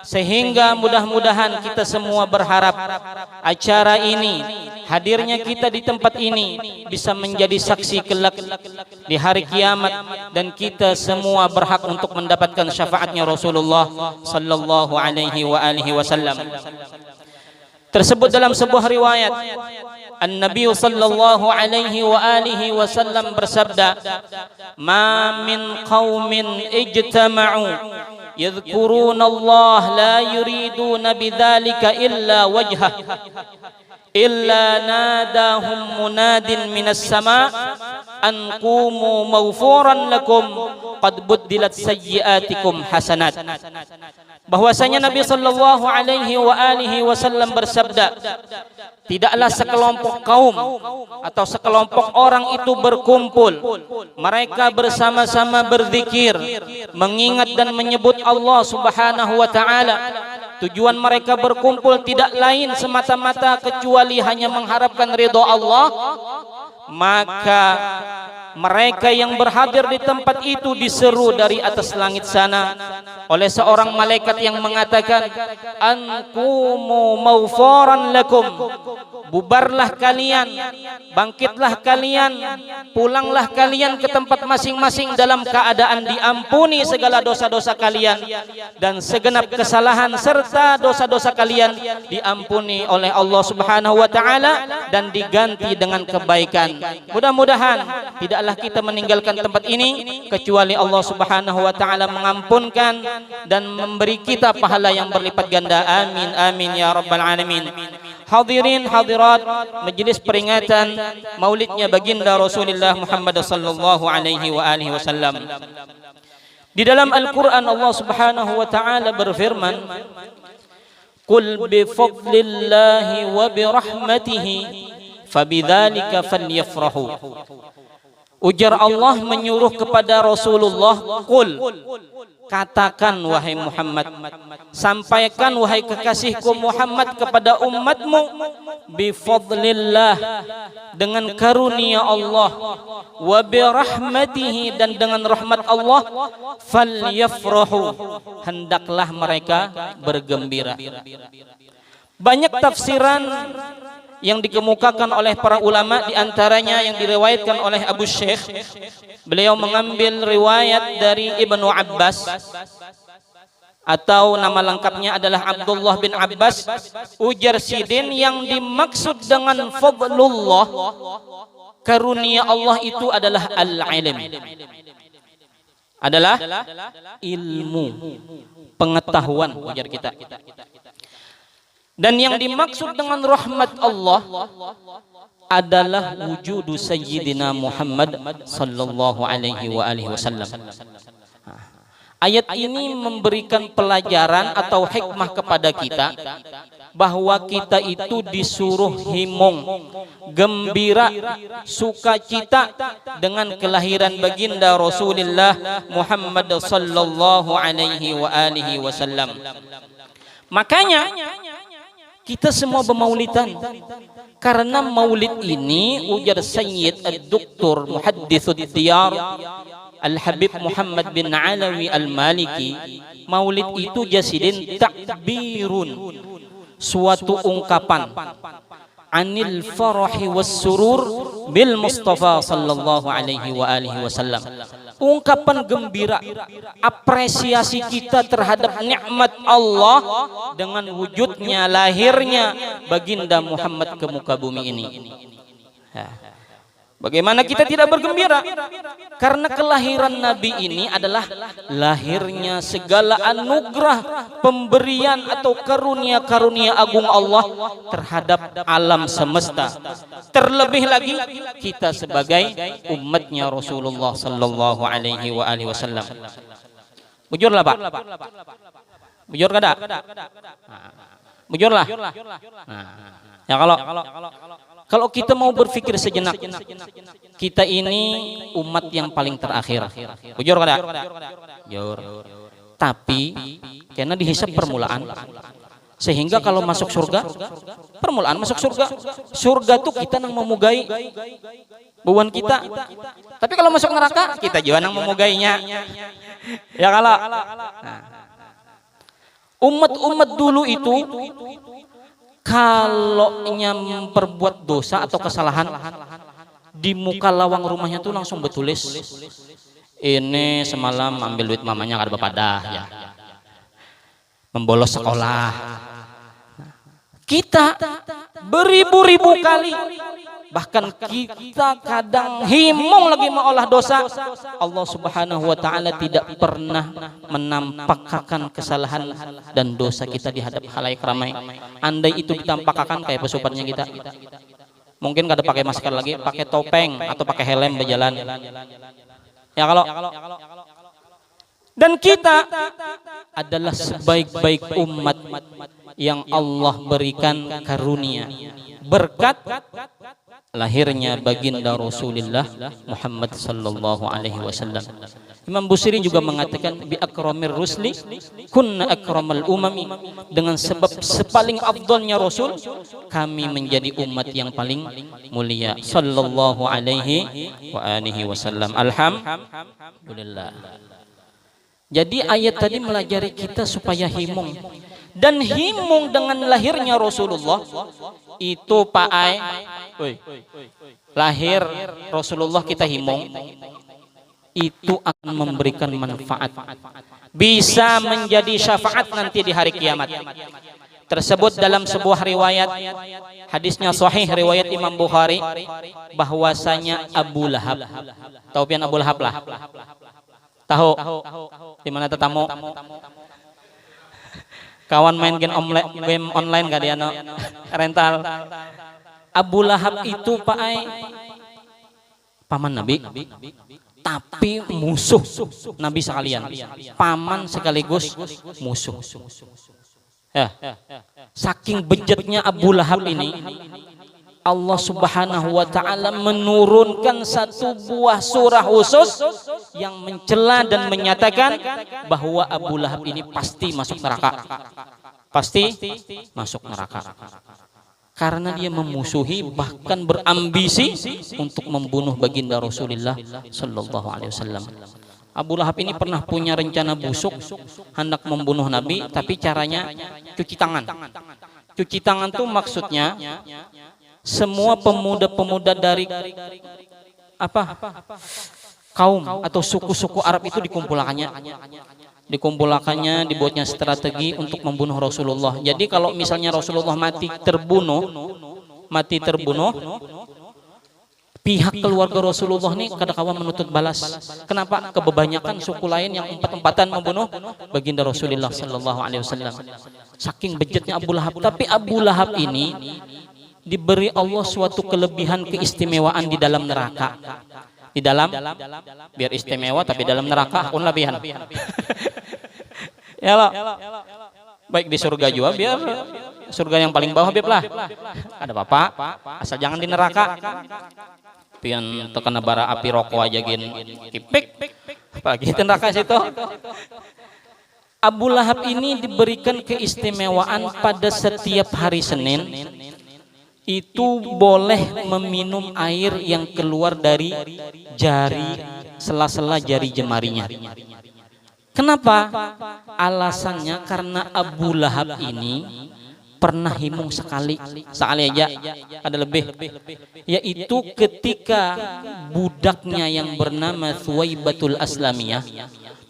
sehingga mudah-mudahan kita semua berharap acara ini, hadirnya kita di tempat ini bisa menjadi saksi kelak di hari kiamat, dan kita semua berhak untuk mendapatkan syafaatnya Rasulullah sallallahu alaihi wa alihi wasallam. Tersebut dalam sebuah riwayat, An-Nabi sallallahu alaihi wa alihi wasallam bersabda, "Ma min qaumin ijtama'u yadhkuruna Allah la yuriduna bidzalika illa wajhah illa nadahum munadin minas sama' an qumu maghfuran lakum qad buddilat sayyiatikum hasanat. Bahwasanya Nabi sallallahu alaihi wasallam bersabda, tidaklah sekelompok kaum atau sekelompok orang itu berkumpul, mereka bersama-sama berzikir, mengingat dan menyebut Allah Subhanahu wa taala. Tujuan mereka berkumpul tidak lain semata-mata kecuali hanya mengharapkan ridha Allah. Maka mereka yang berhadir di tempat itu diseru dari atas langit sana oleh seorang malaikat yang mengatakan, anqumu maghfuran lakum, bubarlah kalian, bangkitlah kalian, pulanglah kalian ke tempat masing-masing dalam keadaan diampuni segala dosa-dosa kalian, dan segenap kesalahan serta dosa-dosa kalian diampuni oleh Allah Subhanahu wa taala dan diganti dengan kebaikan. Mudah-mudahan tidaklah kita meninggalkan tempat ini kecuali Allah Subhanahu wa taala mengampunkan dan memberi kita pahala yang berlipat ganda. Amin amin ya rabbal alamin. Hadirin hadirat majelis peringatan maulidnya baginda Rasulullah Muhammad sallallahu alaihi wasallam. Di dalam Al-Qur'an Allah Subhanahu wa taala berfirman, qul bi fadlillahi wa bi rahmatihi fabidzalika falyafrahu. Ujar Allah menyuruh kepada Rasulullah, qul, katakan wahai Muhammad, sampaikan wahai kekasihku Muhammad kepada umatmu, bifadlillah, dengan karunia Allah, wa birahmatihi, dan dengan rahmat Allah, falyafrahu, hendaklah mereka bergembira. Banyak tafsiran yang dikemukakan oleh para ulama, diantaranya yang diriwayatkan oleh Abu Syekh. Beliau mengambil riwayat dari Ibnu Abbas, atau nama lengkapnya adalah Abdullah bin Abbas. Ujar Sidin, yang dimaksud dengan fadlullah, karunia Allah itu adalah al-ilm, adalah ilmu, pengetahuan, ujar kita. Dan yang dimaksud dengan rahmat Allah adalah wujudu Sayyidina Muhammad sallallahu alaihi wasallam. Ayat ini memberikan pelajaran atau hikmah kepada kita bahwa kita itu disuruh himung, gembira, sukacita dengan kelahiran baginda Rasulullah Muhammad sallallahu alaihi wasallam. Makanya kita semua bermaulidan, karena maulid ini, ujar Sayyid Ad-Doktor Muhaddithud Diyar Al-Habib Muhammad bin Alawi Al-Maliki, maulid itu jasidin takbirun, suatu ungkapan anil farahi was surur bil Mustafa sallallahu alaihi wasallam, ungkapan gembira, apresiasi kita terhadap nikmat Allah dengan wujudnya, lahirnya baginda Muhammad ke muka bumi ini. Bagaimana kita tidak bergembira? Karena kelahiran Nabi ini adalah lahirnya segala anugerah, pemberian atau karunia-karunia agung Allah terhadap alam semesta. Terlebih lagi kita sebagai umatnya Rasulullah sallallahu alaihi wasallam. Bujurlah Pak. Bujur kada? Bujurlah. Ya kalau kita mau berpikir sejenak, kita ini umat yang paling terakhir. Bujur kada? Jujur. Tapi karena dihisab permulaan, sehingga kalau masuk surga, permulaan masuk surga. Surga tuh kita nang memugai buan kita. Tapi kalau masuk neraka, kita juga nang memugainya. Ya kalau umat-umat dulu itu kalau memperbuat dosa atau kesalahan, di muka lawang rumahnya tuh langsung betulis, ini semalam ambil duit mamanya kada bapadah ya, membolos sekolah. Kita beribu-ribu kali, bahkan kita kadang himung lagi mengolah dosa. Allah Subhanahu wa taala tidak pernah menampakkan kesalahan dan dosa kita di hadap khalayak ramai. Andai itu ditampakkan kayak pesupannya kita. Mungkin kada pakai masker lagi, pakai topeng atau pakai helm berjalan. Ya kalau dan kita adalah sebaik-baik umat yang Allah berikan karunia berkat lahirnya baginda Rasulullah Muhammad sallallahu alaihi wasallam. Imam Busiri juga mengatakan bi akramir rusli kunna akramal umami, dengan sebab sepaling afdalnya Rasul kami menjadi umat yang paling mulia sallallahu alaihi wa alihi wasallam. Alhamdulillah. Jadi ayat tadi melajari kita supaya himung, dan himung dengan lahirnya Rasulullah itu Pak Ai. Lahir Rasulullah kita himung, itu akan memberikan manfaat, bisa menjadi syafaat nanti di hari kiamat. Tersebut dalam sebuah riwayat, hadisnya sahih riwayat Imam Bukhari, bahwasanya Abu Lahab, tahu pian Abu Lahab lah? Tahu di mana tetamu? Kawan main game online gak dia no rental. Abu Lahab itu Pak Ai paman Nabi, tapi musuh Nabi sekalian. Paman sekaligus musuh. Ya. Saking bejatnya Abu Lahab ini, Allah Subhanahu wa taala menurunkan satu buah surah khusus yang mencela dan menyatakan bahwa Abu Lahab ini pasti masuk neraka. Pasti masuk neraka. Karena dia memusuhi, bahkan berambisi untuk membunuh baginda Rasulullah sallallahu alaihi wasallam. Abu Lahab ini pernah punya rencana busuk hendak membunuh Nabi, tapi caranya cuci tangan. Cuci tangan tuh maksudnya semua pemuda-pemuda dari kaum atau suku-suku Arab itu dikumpulkannya, dibuatnya strategi untuk membunuh Rasulullah. Jadi kalau misalnya Rasulullah mati terbunuh, pihak keluarga Rasulullah nih kadang-kadang menuntut balas. Kenapa? Kebanyakan suku lain yang empat-empatan membunuh baginda Rasulullah sallallahu alaihi wasallam. Saking bejatnya Abu Lahab. Tapi Abu Lahab ini diberi Allah suatu kelebihan keistimewaan di dalam neraka. Di dalam biar istimewa tapi dalam neraka pun lebihan. Ya lah. Baik di surga juga biar surga yang paling bawah biar lah. Ada apa? Asal jangan di neraka. Pian terkena bara api rokok aja gin kipik. Apalagi di neraka situ. Abu Lahab ini diberikan keistimewaan pada setiap hari Senin itu boleh meminum air yang keluar dari jari sela-sela jari jemarinya. Kenapa? Alasannya karena Abu Lahab ini pernah himung sekali aja, ada lebih, yaitu ketika budaknya yang bernama Thuwaibatul Aslamiyah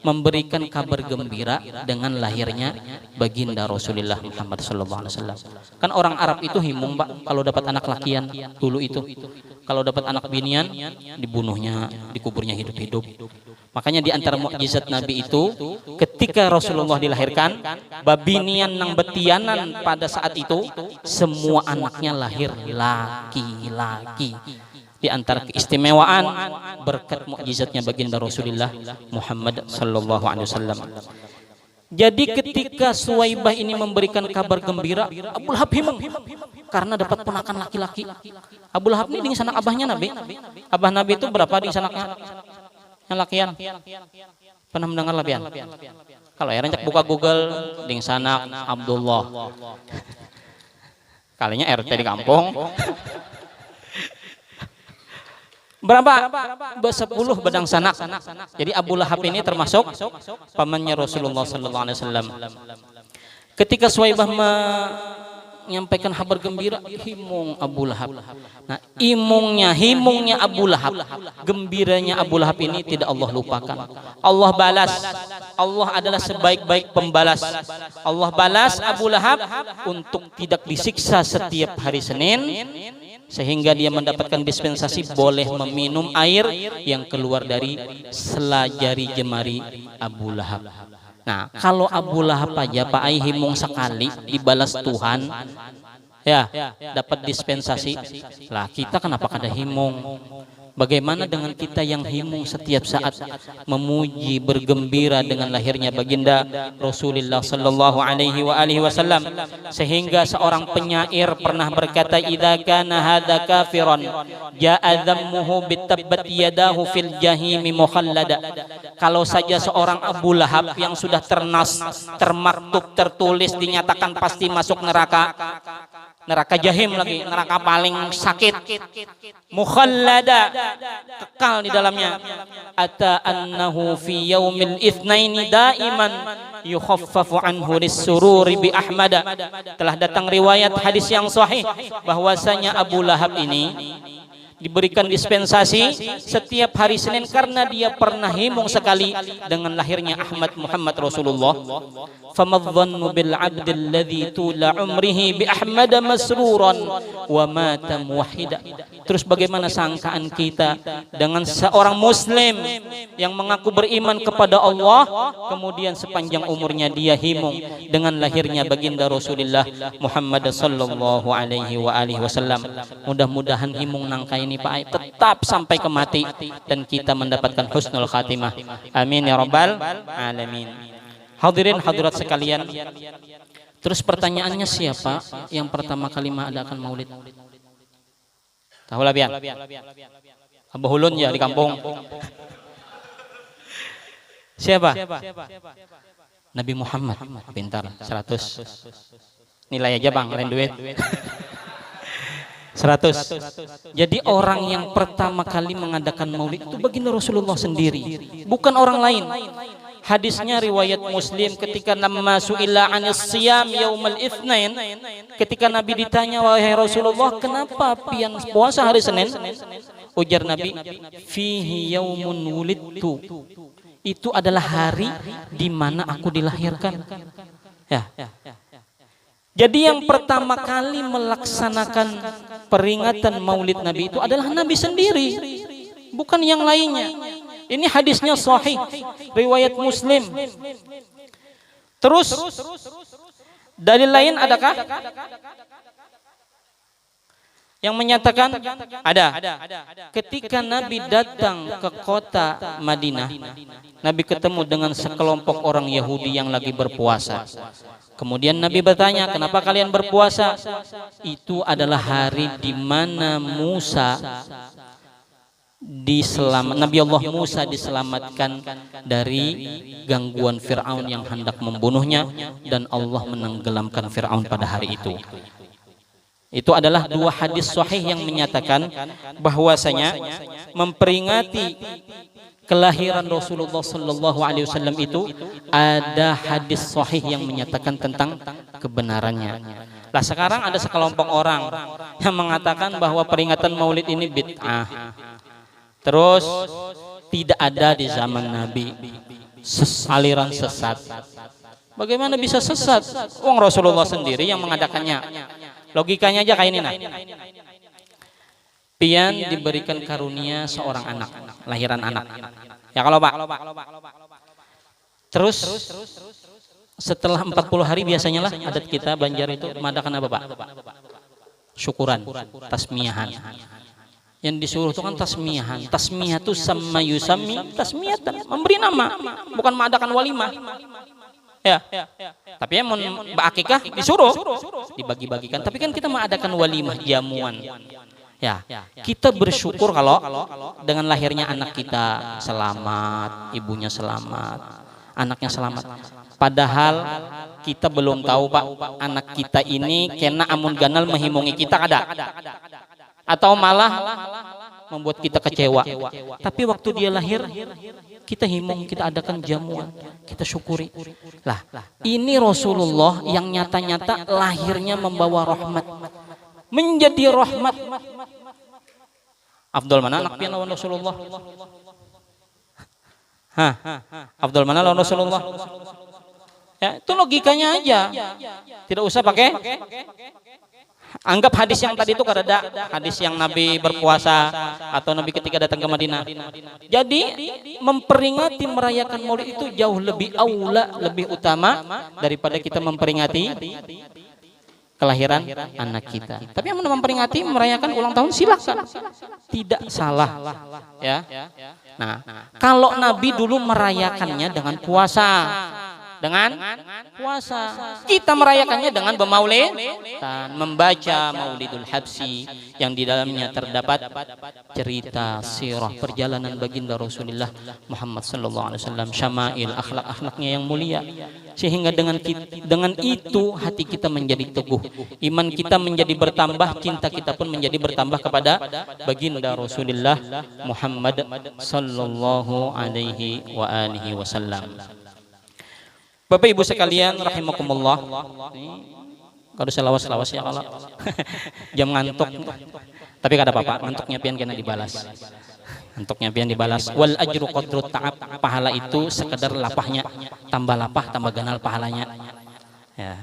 memberikan kabar gembira dengan lahirnya baginda Rasulullah Muhammad sallallahu alaihi wasallam. Kan orang Arab itu himung, Pak, kalau dapat anak lakian dulu itu. Kalau dapat anak binian dibunuhnya, dikuburnya hidup-hidup. Makanya di antara mukjizat Nabi itu ketika Rasulullah dilahirkan, babinian nang betianan pada saat itu semua anaknya lahir laki-laki. Di antara keistimewaan berkat mukjizatnya baginda Rasulullah Muhammad sallallahu alaihi wasallam. Jadi ketika Suwaibah ini memberikan kabar gembira, Abu Lahab himung karena dapat ponakan laki-laki. Abu Lahab ini di sanak abahnya Nabi. Abah Nabi itu berapa di sanaknya? Yang lakian. Pernah mendengar labian? Kalau ya rencak buka Google di sanak Abdullah. Kalinya RT di kampung. Berapa? 10 badang sanak. Jadi Abu Lahab ini termasuk pamannya Rasulullah sallallahu alaihi wasallam. Ketika Suwaibah menyampaikan kabar gembira, himung Abu Lahab. Nah, himungnya Abu Lahab, gembiranya Abu Lahab ini tidak Allah lupakan. Allah balas. Allah adalah sebaik-baik pembalas. Allah balas Abu Lahab untuk tidak disiksa setiap hari Senin, sehingga dia mendapatkan dispensasi boleh meminum air yang keluar dari sela jari jemari Abu Lahab. Nah, kalau Abu Lahab aja Pak Ai himung sekali dibalas Tuhan, Ya, dapat dispensasi. Lah kita kenapa kada himung? Bagaimana dengan kita yang himung setiap saat memuji, bergembira dengan lahirnya baginda Rasulullah sallallahu alaihi wasallam, sehingga seorang penyair pernah berkata, idza kana hadza kafiran ja'a dhammuhu bitabbat yadahu fil jahimi mukhallada. Kalau saja seorang Abu Lahab yang sudah termaktub, tertulis, dinyatakan pasti masuk neraka jahim lagi, neraka paling sakit, mukhallada, kekal di dalamnya. Ata annahu fi yaumil itsnaini daiman yukhaffafu anhu lis-sururi bi Ahmada. Telah datang riwayat hadis yang sahih bahwasanya Abu Lahab ini diberikan dispensasi setiap hari Senin karena dia pernah himung sekali dengan lahirnya Ahmad Muhammad Rasulullah. Famadhannu bil 'abdil ladzi tula umrihi bi Ahmad masruran wa mata muwahhida. Terus bagaimana sangkaan kita dengan seorang muslim yang mengaku beriman kepada Allah, kemudian sepanjang umurnya dia himung dengan lahirnya baginda Rasulullah Muhammad sallallahu alaihi wasallam. Mudah-mudahan himung nangka ini Pak tetap sampai ke mati dan kita mendapatkan husnul khatimah. Amin ya rabbal alamin. Hadirin hadirat sekalian. Terus pertanyaannya, siapa yang pertama kali mengadakan maulid? Tahu lah biar Abu Hulun ya di kampung. Siapa? Nabi Muhammad. Pintar, 100. Nilai aja bang, lain duit. 100. Jadi orang yang pertama kali mengadakan maulid itu baginda Rasulullah sendiri, bukan orang lain. Hadisnya riwayat Muslim, ketika nama su'ila anis siyam yaumal itsnain, ketika Nabi ditanya, wahai Rasulullah, kenapa pian puasa hari Senin? Ujar Nabi, fihi yaumun wulidtu. Itu adalah hari di mana aku dilahirkan. Ya. Jadi yang pertama kali melaksanakan peringatan maulid Nabi itu adalah Nabi sendiri, bukan yang lainnya. Ini hadisnya sahih, riwayat Muslim. Terus dalil lain adakah yang menyatakan? Ada. Ketika Nabi datang ke kota Madinah, Nabi ketemu dengan sekelompok orang Yahudi yang lagi berpuasa. Kemudian Nabi bertanya, kenapa kalian berpuasa? Itu adalah hari di mana Nabi Allah Musa diselamatkan dari gangguan Fir'aun yang hendak membunuhnya, dan Allah menenggelamkan Fir'aun pada hari itu. Itu adalah dua hadis sahih yang menyatakan bahwasanya memperingati kelahiran Rasulullah sallallahu alaihi wasallam itu ada hadis sahih yang menyatakan tentang kebenarannya. Lah sekarang ada sekelompok orang yang mengatakan bahwa peringatan maulid ini bid'ah. Terus tidak ada di zaman Nabi, aliran sesat. Bagaimana bisa sesat? Wong Rasulullah sendiri yang mengadakannya. Logikanya aja kayak ini nah. Pian diberikan karunia seorang anak, lahiran anak. Ya kalau Pak. Terus setelah 40 hari biasanya lah adat kita Banjar itu mengadakan apa Pak? Syukuran, tasmiyahan. Yang disuruh itu kan tasmiyahan. Tasmiyah itu sama yusami tasmiyatan, memberi nama, bukan mengadakan walimah. Ya. Tapi yang akikah disuruh dibagi-bagikan. Tapi kan kita mengadakan walimah jamuan. Ya, kita bersyukur kalau dengan lahirnya anak kita selamat, ibunya selamat, anaknya selamat. Padahal kita belum tahu Pak, anak kita ini kena amun ganal menghimungi kita kada, atau malah membuat kita kecewa. Tapi waktu dia lahir, kita himung, kita adakan jamuan, kita syukuri. Lah, ini Rasulullah yang nyata-nyata lahirnya membawa rahmat, menjadi rahmat. Afdal mana anak pian lawan Rasulullah? Afdal mana lawan Rasulullah? Ya, itu logikanya aja. Tidak usah pakai. Anggap hadis yang tadi itu karena hadis yang Nabi berpuasa atau Nabi ketika datang ke Madinah. Jadi memperingati merayakan Maulid itu jauh lebih aula, lebih utama daripada kita memperingati kelahiran anak kita. Tapi yang memperingati merayakan ulang tahun silakan, tidak salah ya. Nah, kalau Nabi dulu merayakannya dengan puasa, kita merayakannya dengan bermaulid dan membaca Maulidul Habsyi yang di dalamnya terdapat cerita sirah perjalanan baginda Rasulullah Muhammad sallallahu alaihi wasallam, syama'il, akhlak-akhlaknya yang mulia, sehingga dengan itu hati kita menjadi teguh, iman kita menjadi bertambah, cinta kita pun menjadi bertambah kepada baginda Rasulullah Muhammad sallallahu alaihi wa alihi wasallam. Bapak Ibu sekalian rahimakumullah. Kalau selawas-lawas ya kalau jam ngantuk. Tapi kada apa-apa, ngantuknya pian kena dibalas. Ngantuknya pian dibalas. Wal ajru qadru ta'ab, pahala itu sekedar lapahnya, tambah lapah tambah ganal pahalanya. Ya.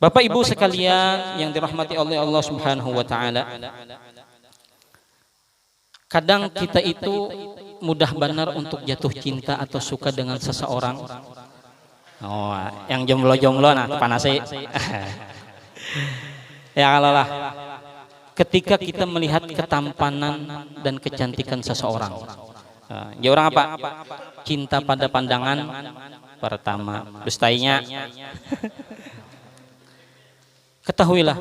Bapak Ibu sekalian yang dirahmati oleh Allah Subhanahu wa taala. Kadang kita itu mudah benar untuk jatuh cinta atau suka dengan seseorang. Oh, yang jomblo-jomblo nah panasnya. Ya kalau lah, ketika kita melihat ketampanan dan kecantikan seseorang, ya orang apa? Cinta pada pandangan pertama. Dustainya. Ketahuilah,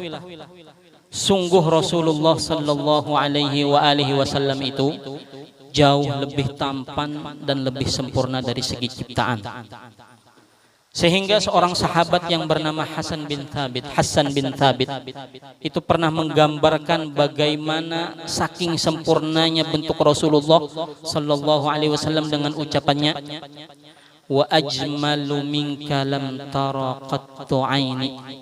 sungguh Rasulullah sallallahu alaihi wa alihi wasallam itu jauh lebih tampan dan lebih sempurna dari segi ciptaan. Sehingga seorang sahabat yang bernama Hasan bin Thabit itu pernah menggambarkan bagaimana saking sempurnanya bentuk Rasulullah sallallahu alaihi wasallam dengan ucapannya, wa ajmalu minka lam tara qattu aini.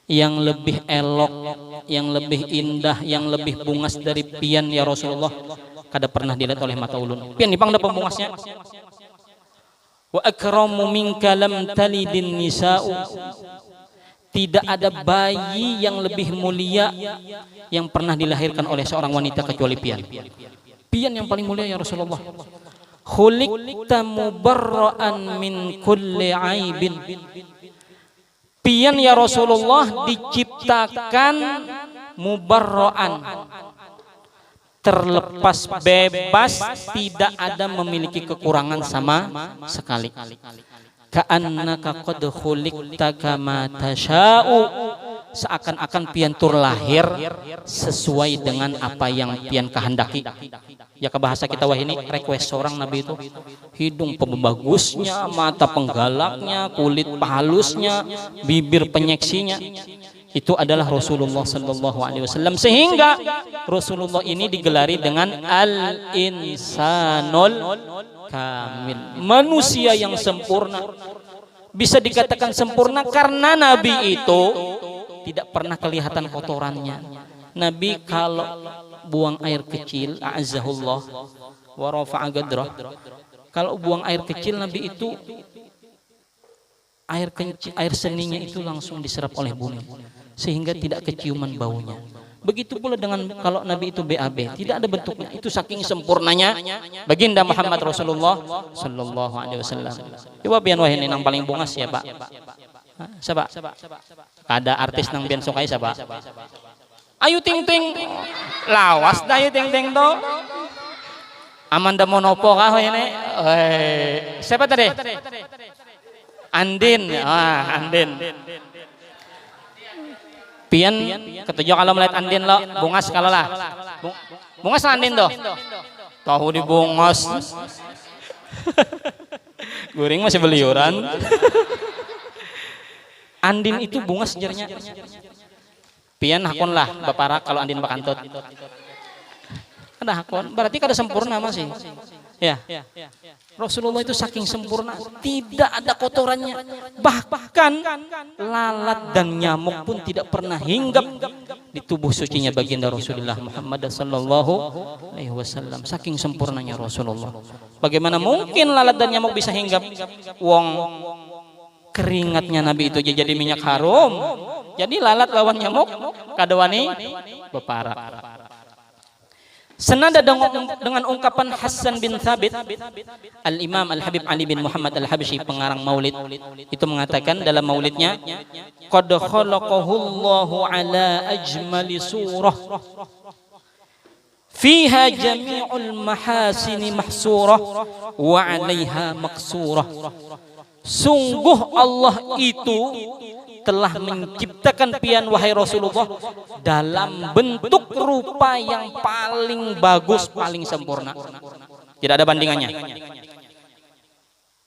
Yang lebih elok, yang lebih indah, yang lebih bungas dari pian ya Rasulullah kada pernah dilihat oleh mata ulun. Pian dipang da pembungasnya. Wa akramu minka lam talidin nisa'u. Tidak ada bayi yang lebih mulia yang pernah dilahirkan oleh seorang wanita kecuali pian. Pian yang paling mulia ya Rasulullah. Khuliqta mubarra'an min kulli aibin. Pian ya Rasulullah diciptakan mubarra'an, terlepas bebas, tidak ada memiliki kekurangan sama sekali. Ka'annaka qad khuliqta kama tasha'u, seakan-akan pian tur lahir sesuai dengan apa yang pian kehendaki. Ya ke bahasa kita wah ini request seorang Nabi itu hidung pembagusnya, mata penggalaknya, kulit pahalusnya, bibir penyeksinya. Itu adalah Rasulullah sallallahu alaihi wasallam, sehingga Rasulullah ini digelari dengan al-insanul kamil, manusia yang sempurna. Bisa dikatakan sempurna karena Nabi itu tidak pernah kelihatan kotorannya. Nabi kalau buang air kecil, a'azzahullah wa rafa'a gadrah, kalau buang air kecil Nabi itu air seninya itu langsung diserap oleh bumi sehingga tidak keciuman baunya. Begitu pula dengan kalau Nabi itu BAB, tidak ada bentuknya, itu saking sempurnanya baginda Muhammad Rasulullah sallallahu alaihi wasallam. Coba pian wah ini nang paling bungas ya Pak. Siapa? Ada artis nang pian sukai siapa? Ayu Ting Ting, lawas dah Ayu Ting Ting to. Amanda Monopo kah ini? Siapa tadi? Andin, Andin. Pian ketujuh kalau melihat Andin lo, bungas kalau lah. Bungas Andin tuh. Tahu dibungas. Guring masih beliuran. Andin itu bungas sejarnya. Pian hakon lah baparak kalau Andin bakantut. Ada hakon, berarti kada sempurna masih. Ya. Rasulullah itu saking sempurna, tidak ada kotorannya. Bahkan lalat dan nyamuk pun tidak pernah hinggap di tubuh sucinya baginda Rasulullah Muhammad sallallahu alaihi wasallam. Saking sempurnanya Rasulullah. Bagaimana mungkin lalat dan nyamuk bisa hinggap? Wong keringatnya Nabi itu jadi minyak harum. Jadi lalat lawan nyamuk kadawani beparak. Senada dengan ungkapan Hasan bin Thabit, Al-Imam Al-Habib Ali bin Muhammad Al-Habsyi, pengarang maulid, itu mengatakan dalam maulidnya, qad khalaqahullahu ala ajmali surah fiha jami'ul mahasini mahsurah wa 'alaiha maqsurah. Sungguh Allah itu telah menciptakan pian wahai Rasulullah dalam bentuk rupa yang paling bagus, paling sempurna. Tidak ada bandingannya.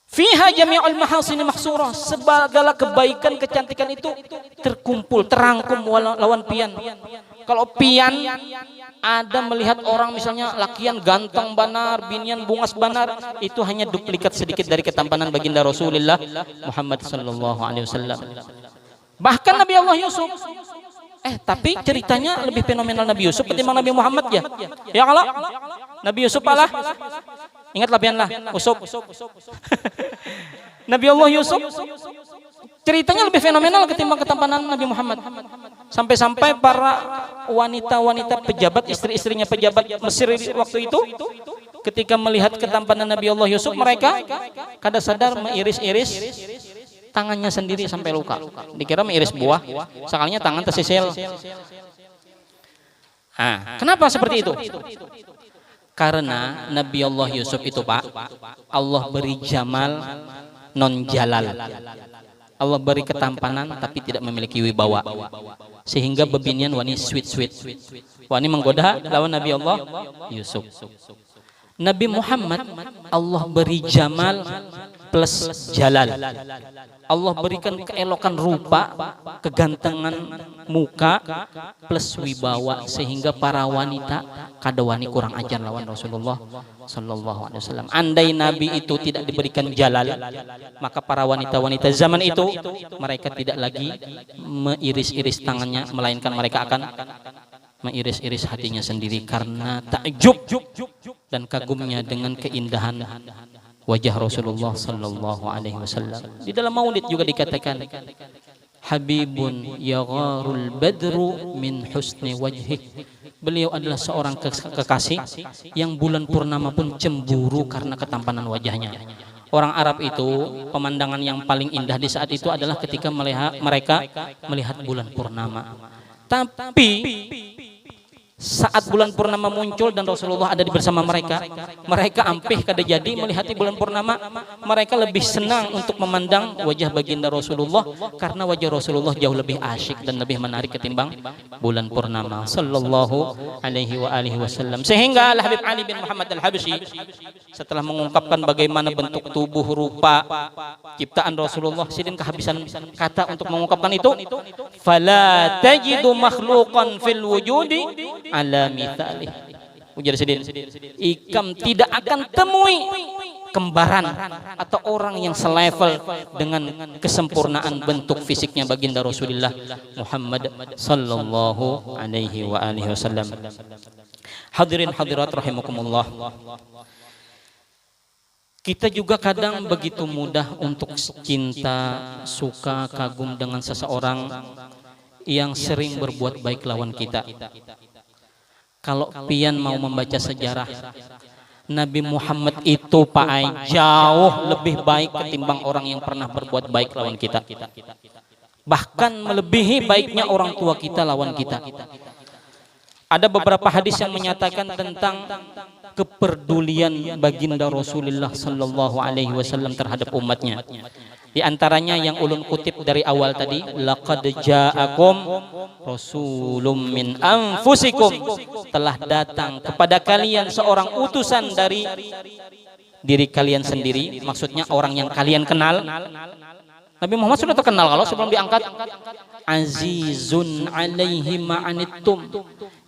Fiha jami'ul mahasini mahsurah, segala kebaikan, kecantikan itu terkumpul, terangkum lawan pian. Kalau pian ada melihat orang misalnya lakian ganteng banar, binian bungas banar, itu hanya duplikat sedikit dari ketampanan baginda Rasulullah Muhammad sallallahu alaihi wasallam. Bahkan Nabi Allah Yusuf, tapi ceritanya lebih fenomenal Nabi Yusuf ketimbang Nabi Muhammad ya. Ya kalau Nabi Yusuf alah, ingatlah pianlah Yusuf. Nabi Allah Yusuf ceritanya lebih fenomenal ketimbang ketampanan Nabi Muhammad. Sampai-sampai para wanita-wanita pejabat, istri-istrinya pejabat Mesir waktu itu, ketika melihat ketampanan Nabi Allah Yusuf, mereka kada sadar mengiris-iris tangannya sendiri sampai luka. Dikira mengiris buah, sekalinya tangan tersisil. Kenapa seperti itu? Karena Nabi Allah Yusuf itu, Pak, Allah beri jamal non jalal. Allah beri ketampanan tapi tidak memiliki wibawa, sehingga bebinian wani sweet wani menggoda lawan Nabi Allah Yusuf. Nabi Muhammad Allah beri jamal plus jalal. Allah berikan keelokan rupa, kegantengan muka plus wibawa, sehingga para wanita kada wani kurang ajar lawan Rasulullah sallallahu alaihi wasallam. Andai Nabi itu tidak diberikan jalal, maka para wanita-wanita zaman itu mereka tidak lagi mengiris-iris tangannya, melainkan mereka akan mengiris-iris hatinya sendiri karena takjub dan kagumnya dengan keindahan wajah Rasulullah sallallahu alaihi wasallam. Di dalam maulid juga dikatakan, Habibun yagharul badru min husni wajhih. Beliau adalah seorang kekasih yang bulan purnama pun cemburu karena ketampanan wajahnya. Orang Arab itu pemandangan yang paling indah di saat itu adalah ketika mereka melihat bulan purnama. Tapi saat bulan purnama muncul dan Rasulullah ada di bersama mereka, mereka ampih kada jadi melihat bulan purnama. Mereka lebih senang untuk memandang wajah baginda Rasulullah karena wajah Rasulullah jauh lebih asyik dan lebih menarik ketimbang bulan purnama sallallahu alaihi wa alihi wasallam. Sehingga Al-Habib Ali bin Muhammad Al-Habsyi setelah mengungkapkan bagaimana bentuk tubuh, rupa, ciptaan Rasulullah, sidin kehabisan kata untuk mengungkapkan itu. Fala tajidu makhluqan fil wujudi ala mithalih. Ujar sidin, ikam tidak akan temui kembaran atau orang yang selevel dengan kesempurnaan bentuk fisiknya baginda Rasulullah Muhammad sallallahu alaihi wa alihi wasallam. Hadirin hadirat rahimakumullah. Kita juga kadang begitu mudah untuk cinta, suka, kagum dengan seseorang yang sering berbuat baik lawan kita. Kalau pian mau membaca sejarah, Nabi Muhammad itu Pak Ai jauh lebih baik ketimbang orang yang pernah berbuat baik lawan kita. Bahkan melebihi baiknya orang tua kita lawan kita. Ada beberapa hadis yang menyatakan tentang kepedulian baginda Rasulullah sallallahu alaihi wasallam terhadap umatnya. Di antaranya yang ulun kutip dari awal tadi, laqad ja'akum rasulun min anfusikum, telah datang kepada kalian seorang utusan dari diri kalian sendiri, maksudnya orang yang kalian kenal. Nabi Muhammad sudah terkenal kalau sebelum diangkat, azizun alaihi ma'anittum,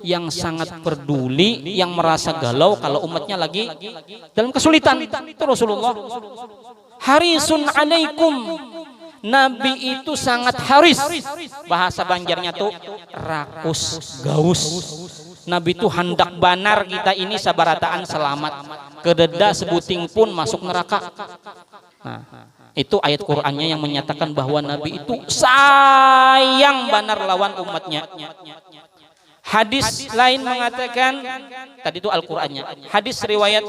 yang sangat peduli, yang merasa galau kalau umatnya lagi dalam kesulitan. Itu Rasulullah. Harisun alaikum, Nabi itu sangat haris. Bahasa Banjarnya tuh rakus gaus. Nabi itu hendak banar kita ini sabarataan selamat, kededa sebuting pun masuk neraka. Nah, itu ayat Qur'annya yang menyatakan bahwa Nabi itu sayang banar lawan umatnya. Hadis lain mengatakan, tadi itu Al-Qur'annya. Hadis riwayat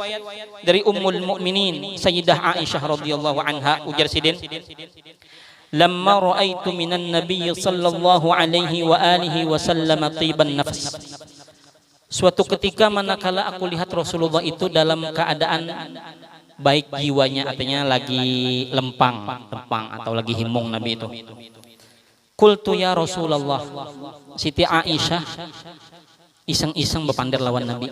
dari Ummul Mukminin Sayyidah Aisyah radhiyallahu anha, ujar Sidin, "Lamma ra'aitu minan nabiy sallallahu alaihi wa alihi wasallam tiban nafs." Suatu ketika manakala aku lihat Rasulullah itu dalam keadaan baik jiwanya, artinya lagi lempang atau lagi himung Nabi itu. Qultu ya Rasulullah, Siti Aisyah iseng-iseng bepander lawan Nabi.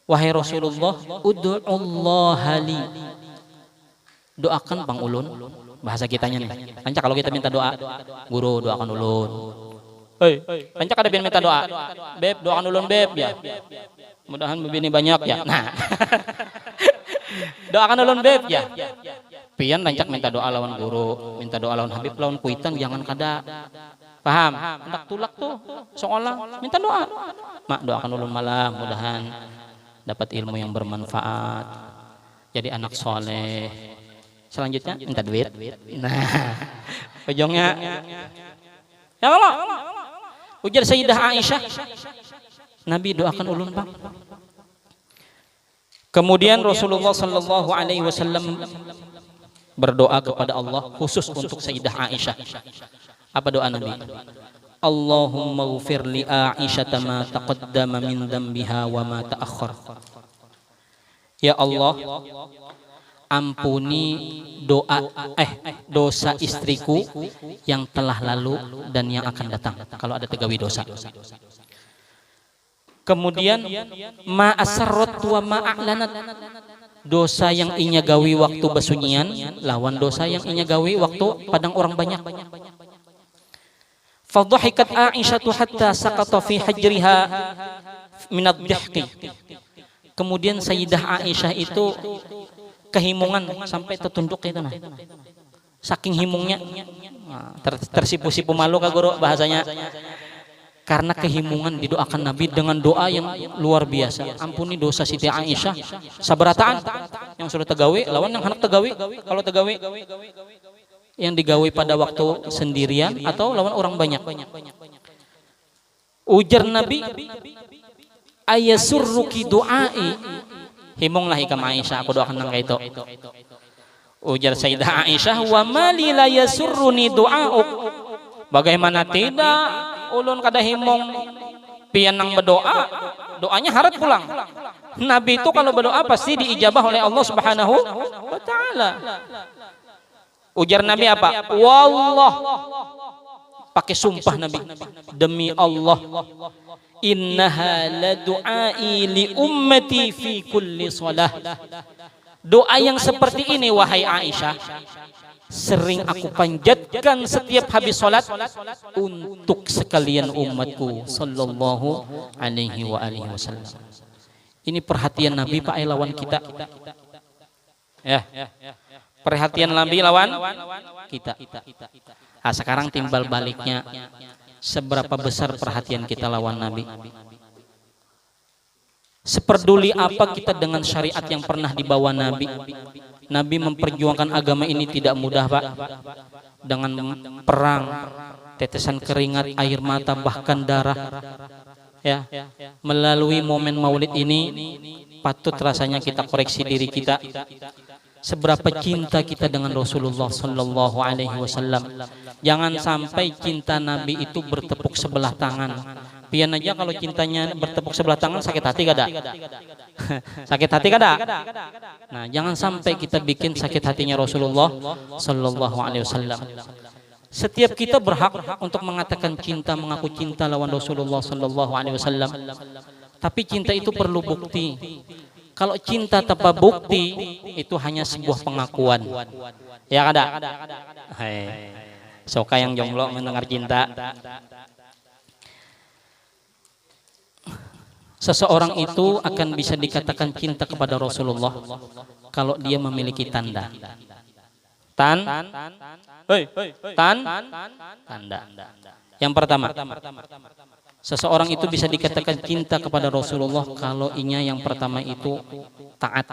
Wahai Rasulullah, ud'ullaha li. Doakan Bang Ulun. Bahasa kitanya nih. Lancar kalau kita minta doa, guru doakan ulun. Hei, lancar ada minta doa. Beb, doakan ulun beb ya. Mudahan begini banyak ya. Nah. Doakan ulun beb ya. Pian rancak minta doa lawan guru, minta doa lawan Habib, lawan kuitan jangan kada. Paham? Hendak tulak tuh seolah minta doa. Mak, doakan ulun malam, mudahan dapat ilmu yang bermanfaat, jadi anak soleh. Selanjutnya minta duit. Nah, ujungnya ya Allah. Ujar Sayyidah Aisyah, Nabi doakan ulun Bang. Kemudian Rasulullah sallallahu alaihi wasallam berdoa kepada Allah khusus untuk Sayyidah Aisyah. Apa doa Nabi? Allahumma ghfir li Aisyah ma taqaddama min dhanbiha wa ma ta'akhkhar. Ya Allah, ampuni dosa istriku yang telah lalu dan yang akan datang kalau ada tegawi dosa. Kemudian ma asarrat wa ma a'lanat, dosa yang inya gawi waktu besunyian lawan dosa yang inya gawi waktu padang orang banyak. Fadhahikat Aisyah hatta saqata fi hajriha min ad-dhihki. Kemudian Sayyidah Aisyah itu kehimungan sampai tertunduk itu nah. Saking himungnya. Tersipu-sipu malu ka guru bahasanya. Karena kehimungan didoakan Nabi dengan doa yang luar biasa. Ampuni dosa Siti Aisyah sabarataan yang sudah tegawi lawan yang hendak tegawi. Kalau tegawi yang digawi pada waktu sendirian atau lawan orang banyak. Ujar Nabi, ayasurruki du'ai. Himunglah ikam Aisyah, aku doakan nang itu. Ujar Sayyidah Aisyah, wa mali la yasurruni du'auk. Bagaimana tidak, ulun kada himung pian nang berdoa, doanya harat pulang. Nabi itu kalau berdoa pasti diijabah oleh Allah Subhanahu wa taala. Ujar Nabi apa? Wallah. Pakai sumpah Nabi. Demi Allah. Innaha la du'ai li ummati fi kulli shalah. Doa yang seperti ini wahai Aisyah, sering aku panjatkan setiap habis salat untuk sekalian umatku sallallahu alaihi wa alihi wasallam. Ini perhatian Nabi Pak lawan kita. Ya. Perhatian Nabi lawan kita. Nah, sekarang timbal baliknya, seberapa besar perhatian kita lawan Nabi? Seperduli apa kita dengan syariat yang pernah dibawa Nabi? Nabi memperjuangkan agama ini tidak mudah Pak. Dengan perang, tetesan keringat, air mata, bahkan darah. Ya, melalui momen Maulid ini patut rasanya kita koreksi diri kita. Seberapa cinta kita dengan Rasulullah sallallahu alaihi wasallam. Jangan sampai cinta Nabi itu bertepuk sebelah tangan. Pian aja kalau cintanya bertepuk sebelah tangan sakit hati kada? Sakit hati kada? Nah, jangan sampai kita bikin sakit hatinya Rasulullah sallallahu alaihi wasallam. Setiap kita berhak untuk mengatakan cinta, mengaku cinta lawan Rasulullah sallallahu alaihi wasallam. Tapi cinta itu perlu bukti. Kalau cinta tanpa bukti itu hanya sebuah pengakuan. Ya kada? Hai. Soka yang jomblo mendengar cinta. Seseorang itu akan bisa dikatakan cinta kepada Rasulullah kalau dia memiliki tanda. Tanda. Yang pertama, seseorang itu bisa dikatakan cinta kepada Rasulullah kalau inya yang pertama itu taat.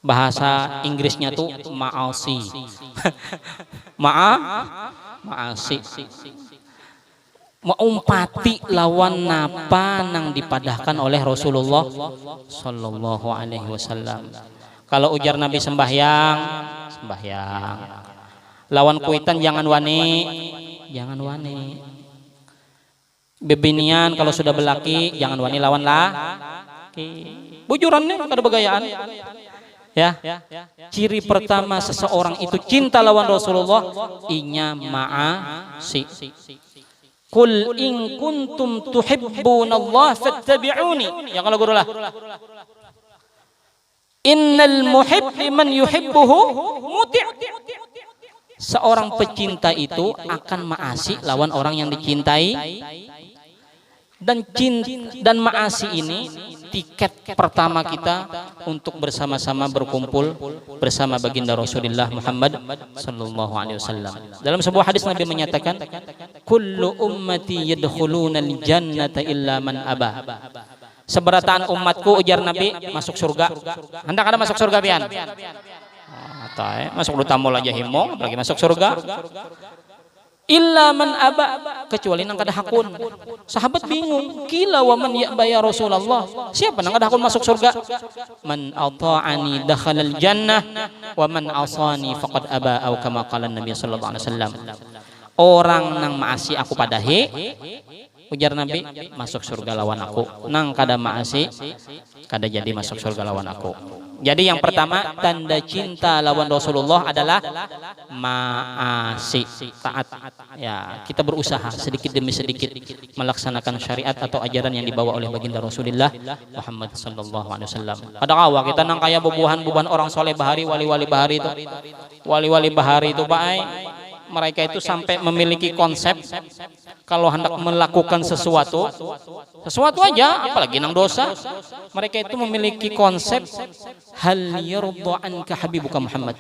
Bahasa Inggrisnya tuh ma'asi. Ma'asi. Maumpati lawan napa nang dipadahkan oleh Rasulullah sallallahu alaihi wasallam. Kalau ujar Nabi sembahyang, sembahyang. Lawan kuitan jangan wani, jangan wani. Bebinian kalau sudah belaki jangan wani lawan laki. Bujurannya kada begayaan. Ya. Ciri pertama seseorang itu cinta lawan Rasulullah, inya ma'asi. Qul in kuntum tuhibbunallah fattabi'uni. Ya kalau guru lah. Innal muhibb liman yuhibbuhu muti'. Seorang pecinta itu akan maasi lawan orang yang dicintai. Dan maasi ini tiket pertama kita untuk bersama-sama berkumpul bersama baginda Rasulullah Muhammad sallallahu alaihi wasallam. Dalam sebuah hadis Nabi menyatakan, kullu ummati yadkhulunal jannata illa man aba. Seberataan umatku, ujar Nabi, masuk surga. Hendak ada masuk surga pian? Masuk tamu aja himong, apalagi masuk surga. Illa man aba, kecuali nang kada hakun. Sahabat bingung, kila wa man ya'ba ya Rasulullah. Siapa nang kada hakun masuk surga? Man ata'ani dakhalal jannah wa man asani faqad aba, atau kama qala Nabi sallallahu alaihi wasallam. Orang nang maasi aku padahi, ujar Nabi, masuk surga lawan aku. Nang kada maasi, kada jadi masuk surga lawan aku. Jadi yang pertama, tanda cinta lawan Rasulullah adalah maasi, taat. Ya, kita berusaha sedikit demi sedikit melaksanakan syariat atau ajaran yang dibawa oleh baginda Rasulullah Muhammad sallallahu alaihi wasallam. Kadang kita nang kaya bubuhan orang soleh bahari, wali-wali bahari itu. Wali-wali bahari itu mereka itu sampai memiliki konsep kalau hendak melakukan sesuatu aja, apalagi nang dosa, mereka itu memiliki konsep hal yarda anka habibuka Muhammad.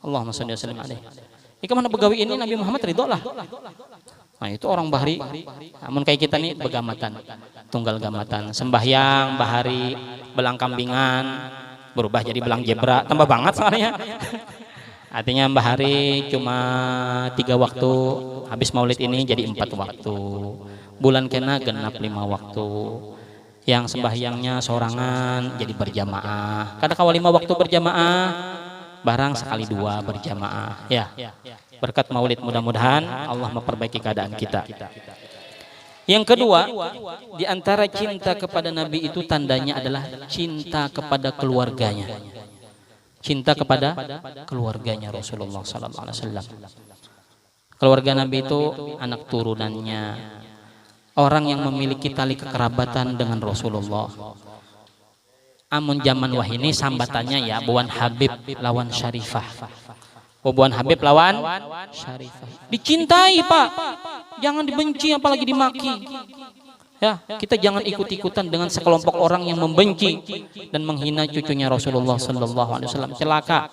Allahumma shalli wa sallim alaihi. Ika mana begawi ini Nabi Muhammad ridho lah. Nah itu orang bahari. Namun kayak kita nih begamatan, tunggal gamatan, sembahyang bahari, belang kambingan berubah jadi belang jebra, tambah banget soalnya. Artinya Mbah Hari cuma 3 waktu, habis maulid ini jadi 4 waktu. Bulan kena genap 5 waktu. Yang sembahyangnya sorangan jadi berjamaah. Kadang kawal 5 waktu berjamaah, barang sekali 2 berjamaah. Ya, berkat maulid mudah-mudahan Allah memperbaiki keadaan kita. Yang kedua, di antara cinta kepada Nabi itu tandanya adalah cinta kepada keluarganya. Cinta kepada keluarganya Rasulullah sallallahu alaihi wasallam. Keluarga Nabi itu anak turunannya, orang yang memiliki tali kekerabatan dengan Rasulullah. Amun zaman wahini sambatannya ya buan Habib lawan Syarifah. Buan Habib lawan Syarifah. Dicintai, Pak. Jangan dibenci apalagi dimaki. Ya, kita jangan ikut-ikutan dengan sekelompok orang yang membenci dan menghina cucunya Rasulullah sallallahu alaihi wasallam. Celaka.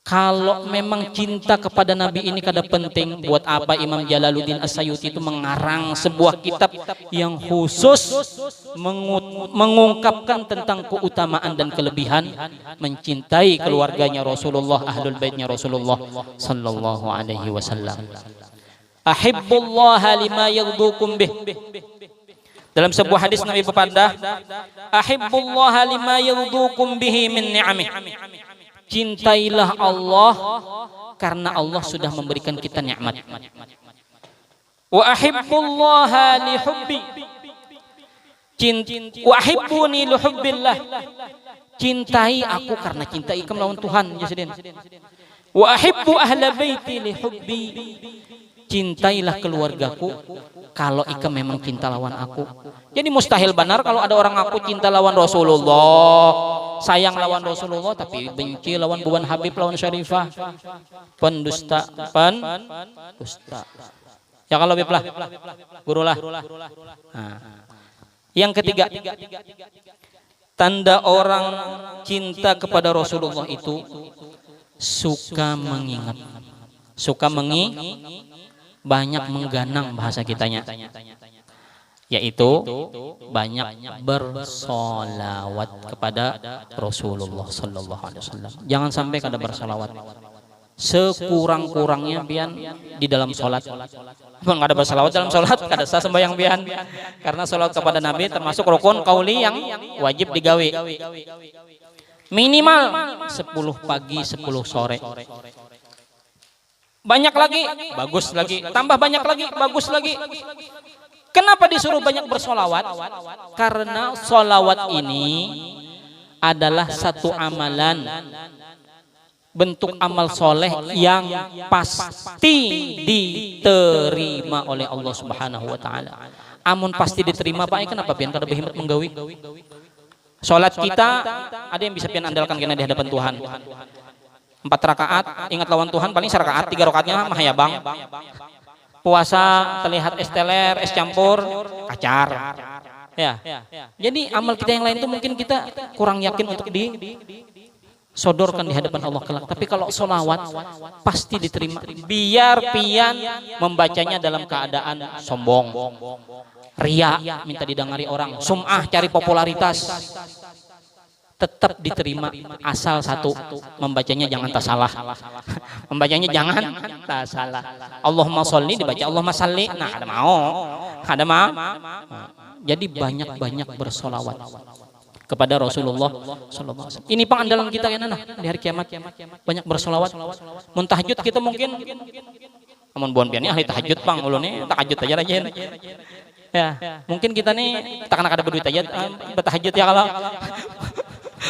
Kalau memang cinta kepada Nabi ini kada penting, buat apa Imam Jalaluddin As-Sayuti itu mengarang sebuah kitab yang khusus mengungkapkan tentang keutamaan dan kelebihan mencintai keluarganya Rasulullah, ahlul baitnya Rasulullah sallallahu alaihi wasallam. Ahibbullaha lima yaghdukum bih. Dalam sebuah hadis Nabi bersabda, ahibbullaha lima yaghdukum bihi min ni'amih. Cintailah Allah karena Allah sudah memberikan kita nikmat. Wa ahibbullaha li hubbi. Wa ahibbuni li hubbillah. Cintai aku karena cintai ikam lawan Tuhan. Wa ahibbu ahla baiti li hubbi. Cintailah keluargaku kalau ika memang cinta lawan aku. Jadi mustahil benar kalau ada orang aku cinta lawan Rasulullah, sayang lawan Rasulullah, tapi benci lawan buan Habib lawan Syarifah. Pendusta. Ya kalau Habib lah, guru lah. Nah. Yang ketiga, tanda orang cinta kepada Rasulullah itu suka mengingat, banyak mengganang bahasa kitanya, yaitu banyak bersolawat kepada Rasulullah sallallahu alaihi wasallam. Jangan sampai kada bersolawat. sekurang-kurangnya pian di dalam sholat. Pun nggak ada bersalawat dalam sholat, kada sah sembahyang pian. Karena sholat kepada Nabi termasuk rukun qauli yang wajib digawe. Minimal 10 pagi, 10 sore. Banyak lagi, bagus lagi. Tambah banyak lagi, bagus lagi. Kenapa disuruh banyak bersolawat? Karena solawat ini adalah satu amalan, bentuk amal soleh yang pasti diterima oleh Allah Subhanahu wa Ta'ala. Amun pasti diterima, Pak, kenapa pian kada berhimmat menggawi? Sholat kita ada yang bisa pian andalkan kena di hadapan Tuhan. 4 rakaat, ingat lawan Tuhan paling 1 rakaat, 3 rakaatnya mah ya bang. Puasa terlihat es teler, es campur, kacar. Ya. Jadi amal kita yang lain itu mungkin kita kurang yakin untuk disodorkan di hadapan Allah kelak. Tapi kalau sholawat pasti diterima. Biar pian membacanya dalam keadaan sombong, ria, minta didengari orang, sum'ah, cari popularitas, tetap diterima asal satu, membacanya jangan tak salah. Membacanya jangan tak salah. Allahumma sholli dibaca Allahumma salli. Nah, ada mau. Jadi banyak-banyak bersolawat kepada Rasulullah sallallahu alaihi wasallam. Ini pengandalan kita kan di hari kiamat. Banyak bersolawat. Mun tahajud kita mungkin amun buan pian ahli tahajud bang, ulun tahajud aja rajin. Ya, mungkin kita nih tak ada berduit aja bertahajud ya kalau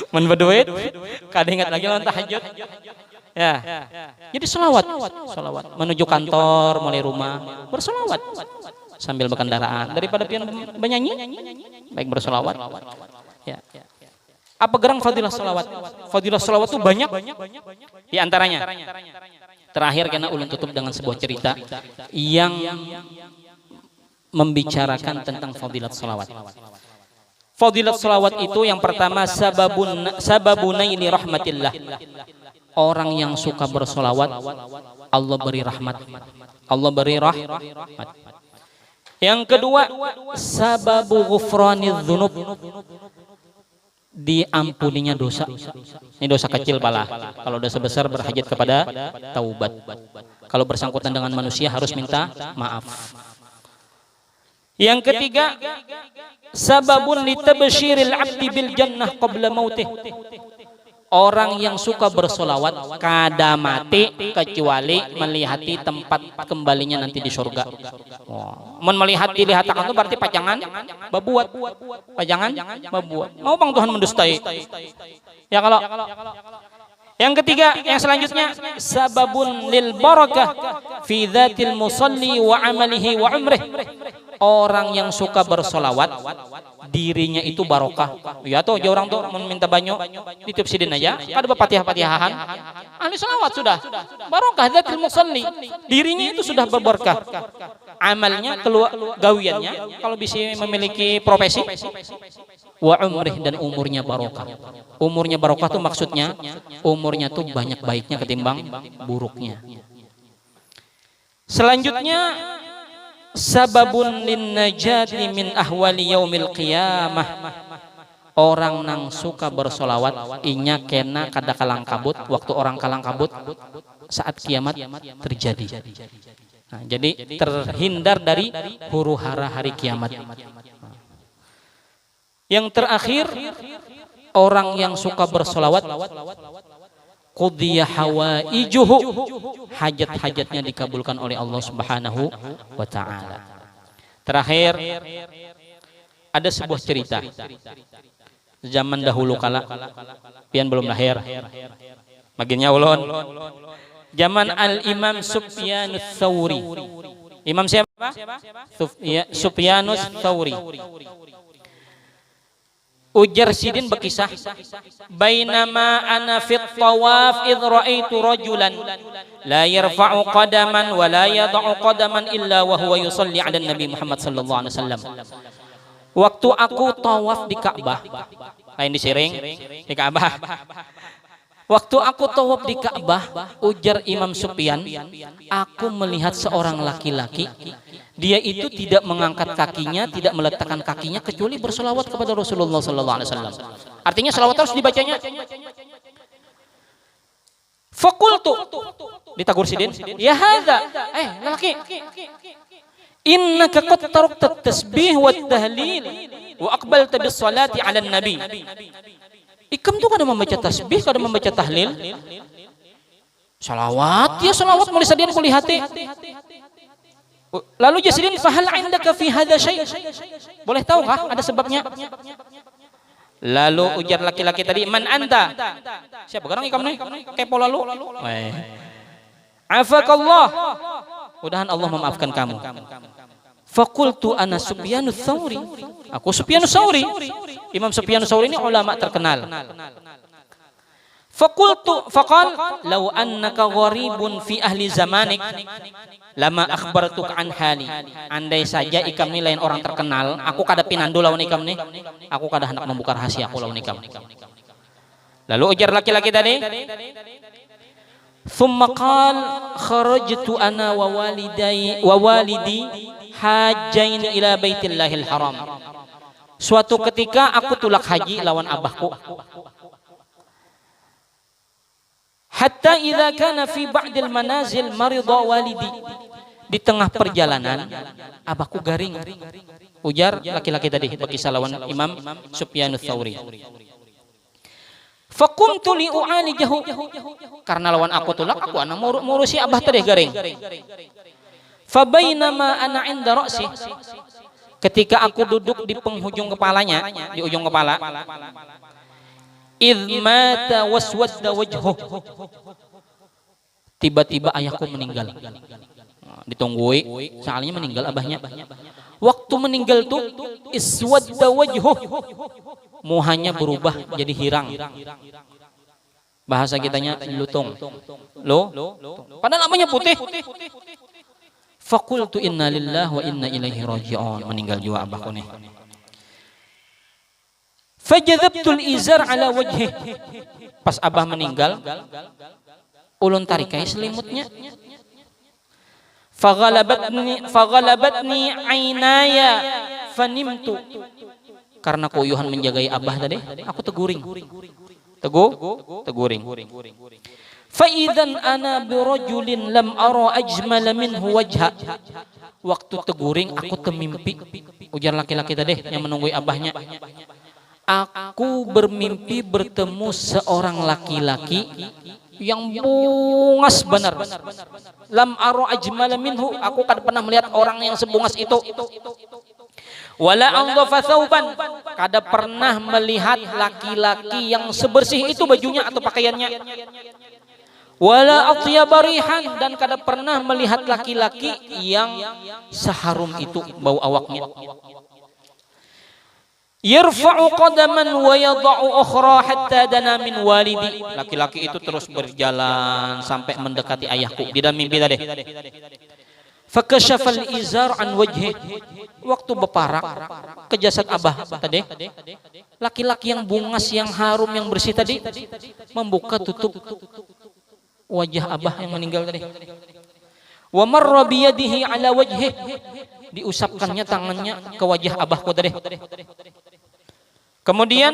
men berduit, kadang ingat lagi lawan tahajud. Ya. Jadi selawat menuju kantor, mulai rumah, berselawat sambil berkendaraan. Daripada pian bernyanyi, baik berselawat. Ya. Apa gerang fadilah selawat? Fadilah selawat itu banyak. Di antaranya, terakhir karena ulun tutup dengan sebuah cerita yang membicarakan tentang fadilat selawat. Fadilat salawat itu yang pertama sababunaili rahmatillah. Orang yang suka bersolawat Allah beri rahmat. Allah beri rahmat. Yang kedua sababu ghufranidz dzunub. Diampuninya dosa. Ini dosa kecil pala. Kalau dosa besar berhajat kepada taubat. Kalau bersangkutan dengan manusia harus minta maaf. Yang ketiga, sababun litabsyiril abdi bil jannah qabla mautih. Orang yang suka bersolawat kada mati kecuali melihati tempat kembalinya nanti di surga. Melihat dilihat akan itu berarti pajangan babuat. Mau bang Tuhan mendustai. Ya kalau yang ketiga, yang selanjutnya sababun lil barakah fi dzatil musalli wa amalihi wa umrih. Orang yang suka bersolawat dirinya itu barokah. Ya tuh orang tuh meminta banyu ditiup sidin aja, ada bapatihah-patihahan. Ahli solawat sudah barokah dzatil musalli. Dirinya itu sudah berberkah. Amalnya, gawiannya kalau bisa memiliki profesi wa umrih dan umurnya barokah. Umurnya barokah tuh maksudnya umurnya tuh banyak baiknya ketimbang buruknya. Selanjutnya sababun lin najati min ahwali yaumil qiyamah. Orang nang suka bersolawat inya kena kada kalang kabut waktu orang kalang kabut saat kiamat terjadi. Nah, jadi terhindar dari huru hara hari kiamat. Yang terakhir, orang yang suka bersolawat qudhiya hawaijuhu, hajat-hajatnya dikabulkan oleh Allah Subhanahu wa Ta'ala. Terakhir, ada sebuah cerita zaman dahulu kala, pian belum lahir, maginnya ulun, zaman Al-Imam Sufyanus Tsauri. Imam siapa? Sufyanus Tsauri. Ujar sidin berkisah, bainama ana fit tawaf idh ra'aitu rajulan la yarfa'u qadaman wa la yad'u qadaman illa wa huwa yusalli 'ala Nabi Muhammad sallallahu alaihi wasallam. Waktu aku tawaf di Ka'bah, lain di Siring, di Ka'bah. Waktu aku tawaf di Ka'bah, ujar Imam Sufyan, aku melihat seorang laki-laki. Dia itu tidak mengangkat kakinya, tidak meletakkan kakinya kecuali berselawat kepada Rasulullah sallallahu alaihi wasallam. Artinya selawat harus dibacanya. Fakultu, ditagur sidin, ya hadza, lelaki, innaka qad tarakta tasbih wa tahlil wa aqbalta bis salati 'ala nabi. Ikam tuh kada membaca tasbih, kada membaca tahlil. Salawat, ya salawat mulai sadian kulihati. Lalu Jasidin, fahal indaka fi hadza syai'? Boleh tahu kah ada sebabnya? Lalu ujar laki-laki tadi, man anta? Siapa garang ikam nih? Kepo lalu. Afakallah. Mudahan Allah memaafkan kamu. Faqultu ana Sufyanus Tsauri. Aku Sufyanus Tsauri. Imam Sufyanus Tsauri ini ulama terkenal. Faqal law annaka gharibun fi ahli zamanik lama akhbartuka an hali. Andai saja ikam ni lain orang terkenal, aku kada pinandu lawan ikam ni, aku kada hendak membuka rahasia aku lawan ikam. Lalu ujar laki-laki tadi, thumma qal kharajtu ana wa walidi hajain ila baitillahil haram. Suatu ketika aku tulak haji lawan abahku. Hatta idza kana fi ba'dil manazil marida walidi. Di tengah perjalanan abahku garing. Ujar laki-laki tadi berkisah lawan Imam Sufyanus Tsauri. Faqumtu li u'alijahu. Karena lawan aku tulak, aku ana ngurusi abah tadi garing. Fa bainama ana 'inda ra'si. Ketika aku duduk di penghujung kepalanya, di ujung kepala, idh mata waswadda wajhuh. Tiba-tiba ayahku meninggal. Ditunggui, soalnya meninggal abahnya. Waktu meninggal tuh iswadda wajhuh. Muhanya berubah jadi hirang. Bahasa kitanya lutung. Padahal namanya putih. Faqultu inna lillahi wa inna ilaihi raji'un. Meninggal juga abahku nih. Fajadhabtul izar ala wajhi. Pas abah meninggal, ulun tarikai selimutnya. Faghalabatni ainaya fanimtu. Karena kuyuhan menjagai abah tadi, aku teguring. Teguring. Fa idzan ana birajulin lam ara ajmala minhu wajha. Waktu teguring aku temimpi. Ujar laki-laki tadi yang menunggui abahnya. Aku bermimpi bertemu seorang laki-laki yang bungas benar. Lam ara ajmala minhu, aku kada pernah melihat orang yang sebungas itu. Wala andhafa thawban, kada pernah melihat laki-laki yang sebersih itu bajunya atau pakaiannya. Wala atyaba rihan, dan kada pernah melihat laki-laki yang seharum itu bau awaknya. Yarfa'u qadaman wa yada'u ukhra hatta dana min walidi. Laki-laki itu terus berjalan sampai mendekati ayahku. Di dalam mimpi tadi. Fakashafal izar an wajhi. Waktu beparak ke jasad abah tadi. Laki-laki yang bungas, yang harum, yang bersih tadi membuka tutup wajah abah yang meninggal tadi. Wa marra biyadihi ala wajhi. Diusapkannya tangannya ke wajah abahku tadi. Kemudian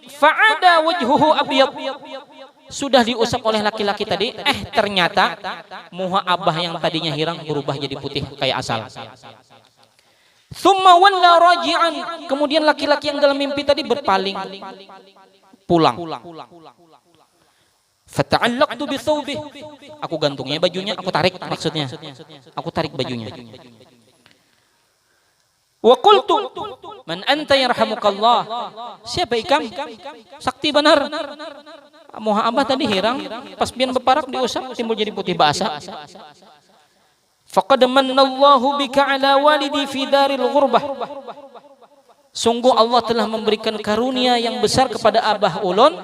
fa'ada wajhuhu abyad. Sudah diusap oleh laki-laki tadi, ternyata muha abah yang tadinya hirang berubah jadi putih kayak asal. Tsumma walla raji'an. Kemudian laki-laki yang dalam mimpi tadi berpaling pulang. Fata'allaqtu bi thawbih. Aku gantungnya bajunya, aku tarik maksudnya. Aku tarik bajunya. Wa qultu man anta yarhamukallah. Siapa ikam? Sakti benar. Muha abah tadi hirang, pas pian beparak diusap timbul jadi putih basah. Faqad manallahu bika ala walidi fi daril ghurbah. Sungguh Allah telah memberikan karunia yang besar kepada abah ulun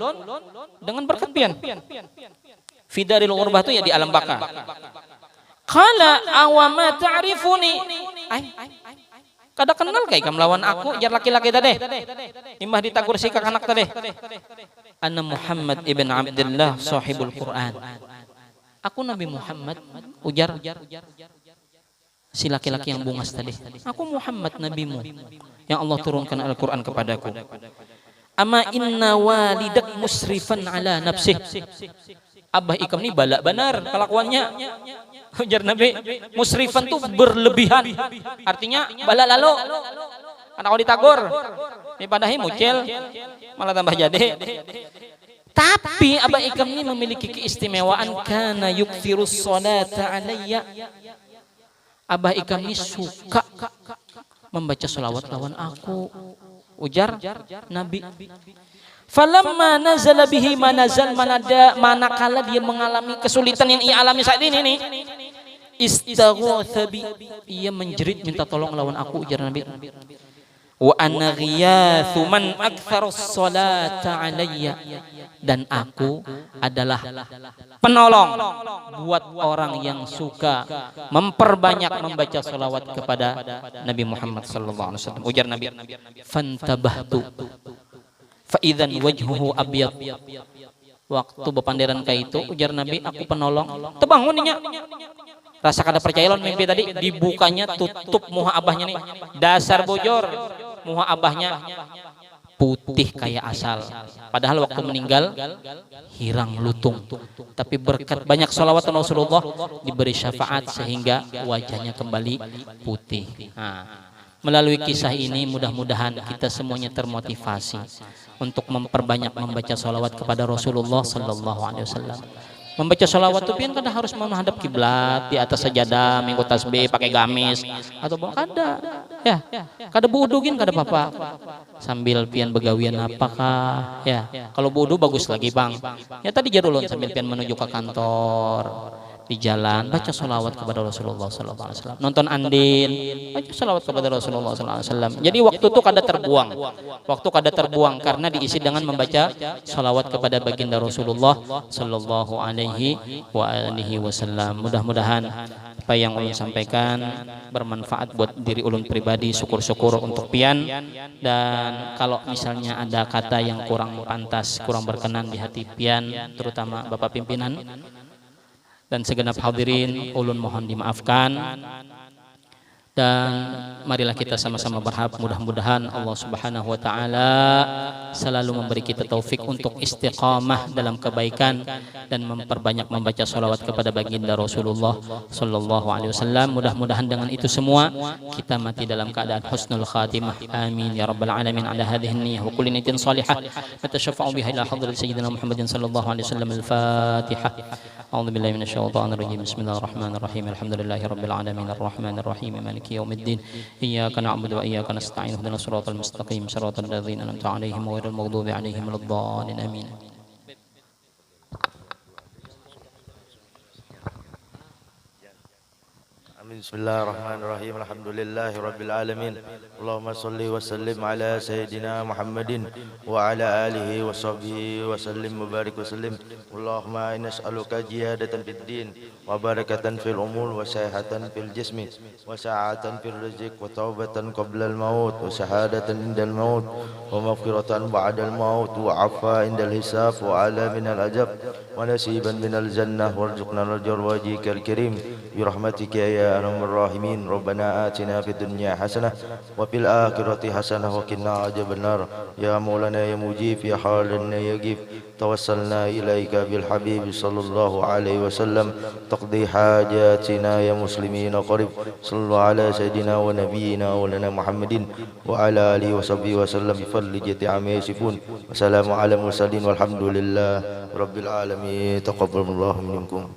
dengan berkat pian. Fi daril ghurbah itu ya di alam baka. Qala awama ta'rifuni. Kada kenal kayak kam lawan aku, jar laki-laki tadi. Imah ditagur si anak tadi. Ana Muhammad ibn Abdullah sahibul Quran. Aku Nabi Muhammad, ujar si laki-laki yang bungas tadi. Aku Muhammad nabimu yang Allah turunkan Al-Quran kepadaku. Ama inna walidak musrifan ala nafsih. Abah Ikam ini balak benar kelakuannya. Ujar Nabi, musrifan tuh berlebihan. Artinya balak lalu. Karena kalau ditagor, dipadahi mucil, malah tambah jadi. Tapi Abah Ikam ini memiliki keistimewaan karena yukthirus sholata alayya. Abah Ikam ini suka membaca sholawat lawan aku. Ujar Nabi. Falamma nazala bihi manazal manakala dia mengalami kesulitan yang ia alami saat ini nih. Istaghotha bi, ia menjerit minta tolong lawan aku, ujar Nabi. Wa ana ghiyathu man aktsarus sholata alayya, dan aku adalah penolong buat orang yang suka memperbanyak membaca sholawat kepada Nabi Muhammad sallallahu alaihi wasallam. Ujar Nabi, fantabahtu fa idzan wajhuhu abyad. Waktu bepanderan ka itu, ujar Nabi, aku penolong. Tebangunnya. Rasa kada percaya lawan mimpi tadi, dibukanya tutup muha abahnya nih. Dasar bojor, muha abahnya putih kayak asal. Padahal waktu meninggal hirang lutung. Tapi berkat banyak sholawat Rasulullah diberi syafaat sehingga wajahnya kembali putih. Nah, melalui kisah ini mudah-mudahan kita semuanya termotivasi untuk memperbanyak membaca sholawat kepada Rasulullah Sallallahu Alaihi Wasallam. Membaca sholawat itu pian kada harus menghadap kiblat, di atas sajadah minggu tasbih pakai gamis atau kada ya, kada budugin kada apa-apa, sambil pian begawian apakah ya. Kalau budu bagus lagi bang ya, tadi jarulun sambil pian menuju ke kantor, di jalan baca sholawat kepada Rasulullah Sallallahu Alaihi Wasallam, nonton andin baca sholawat kepada Rasulullah Sallallahu Alaihi Wasallam. Jadi waktu itu kada terbuang, karena diisi dengan membaca sholawat kepada baginda Rasulullah Sallallahu Alaihi Wasallam. Mudah-mudahan apa yang ulun sampaikan bermanfaat buat diri ulun pribadi. Syukur-syukur untuk pian, dan kalau misalnya ada kata yang kurang pantas, kurang berkenan di hati pian, terutama Bapak pimpinan dan segenap hadirin, ulun mohon dimaafkan. Dan marilah kita sama-sama berharap mudah-mudahan Allah Subhanahu wa taala selalu memberi kita taufik untuk istiqamah dalam kebaikan dan memperbanyak membaca sholawat kepada baginda Rasulullah Sallallahu Alaihi Wasallam. Mudah-mudahan dengan itu semua kita mati dalam keadaan husnul khatimah. Amin ya rabbal alamin. Ala hadhihi niyyah wa kulli niyatin salihah natasyafa'u biha ila hadrat sayyidina Muhammadin sallallahu alaihi wasallam. Al-Fatihah. A'udzu billahi minasyaitonir rajim. Bismillahirrahmanirrahim. Alhamdulillahirabbil alamin arrahmanir rahim maliki yaumiddin. Iyyaka na'budu wa iyyaka nasta'in. Ihdinas siratal mustaqim siratal ladzina an'amta 'alaihim ghairil maghdubi 'alaihim waladdallin. Amin. Bismillahirrahmanirrahim. Alhamdulillahirabbil alamin. Allahumma shalli wa sallim ala sayyidina Muhammadin wa ala alihi wa sahbihi wa sallim wa barik wa sallim. Allahumma inna nas'aluka ziyadatan fid din wa barakatan fil umur wa sihhatan fil jismi wa sa'atan fil rizq wa taubatan qabla al maut wa shahadatan indal maut wa maghfiratan ba'da al maut wa 'afwa indal hisab wa ala min al ajab wa nasiban min al jannah warzuqna al wajhikal karim bi rahmatika ya arhamar rahimin. Rabbana atina fid dunya hasanah wa fil akhirati hasanah wa qina adzabannar. Ya maulana ya mujib ya halana ya gif, tawassalna ilaika bil habib sallallahu alaihi wasallam taqdi hajatina ya muslimin qarib. Sallu ala sayidina wa nabiyyina wa lana Muhammadin wa ala alihi wa sahbihi wa sallam bi fadli jami'i yasifun. Wassalamu ala mursalin walhamdulillah rabbil alamin. Taqabbalallahu minkum.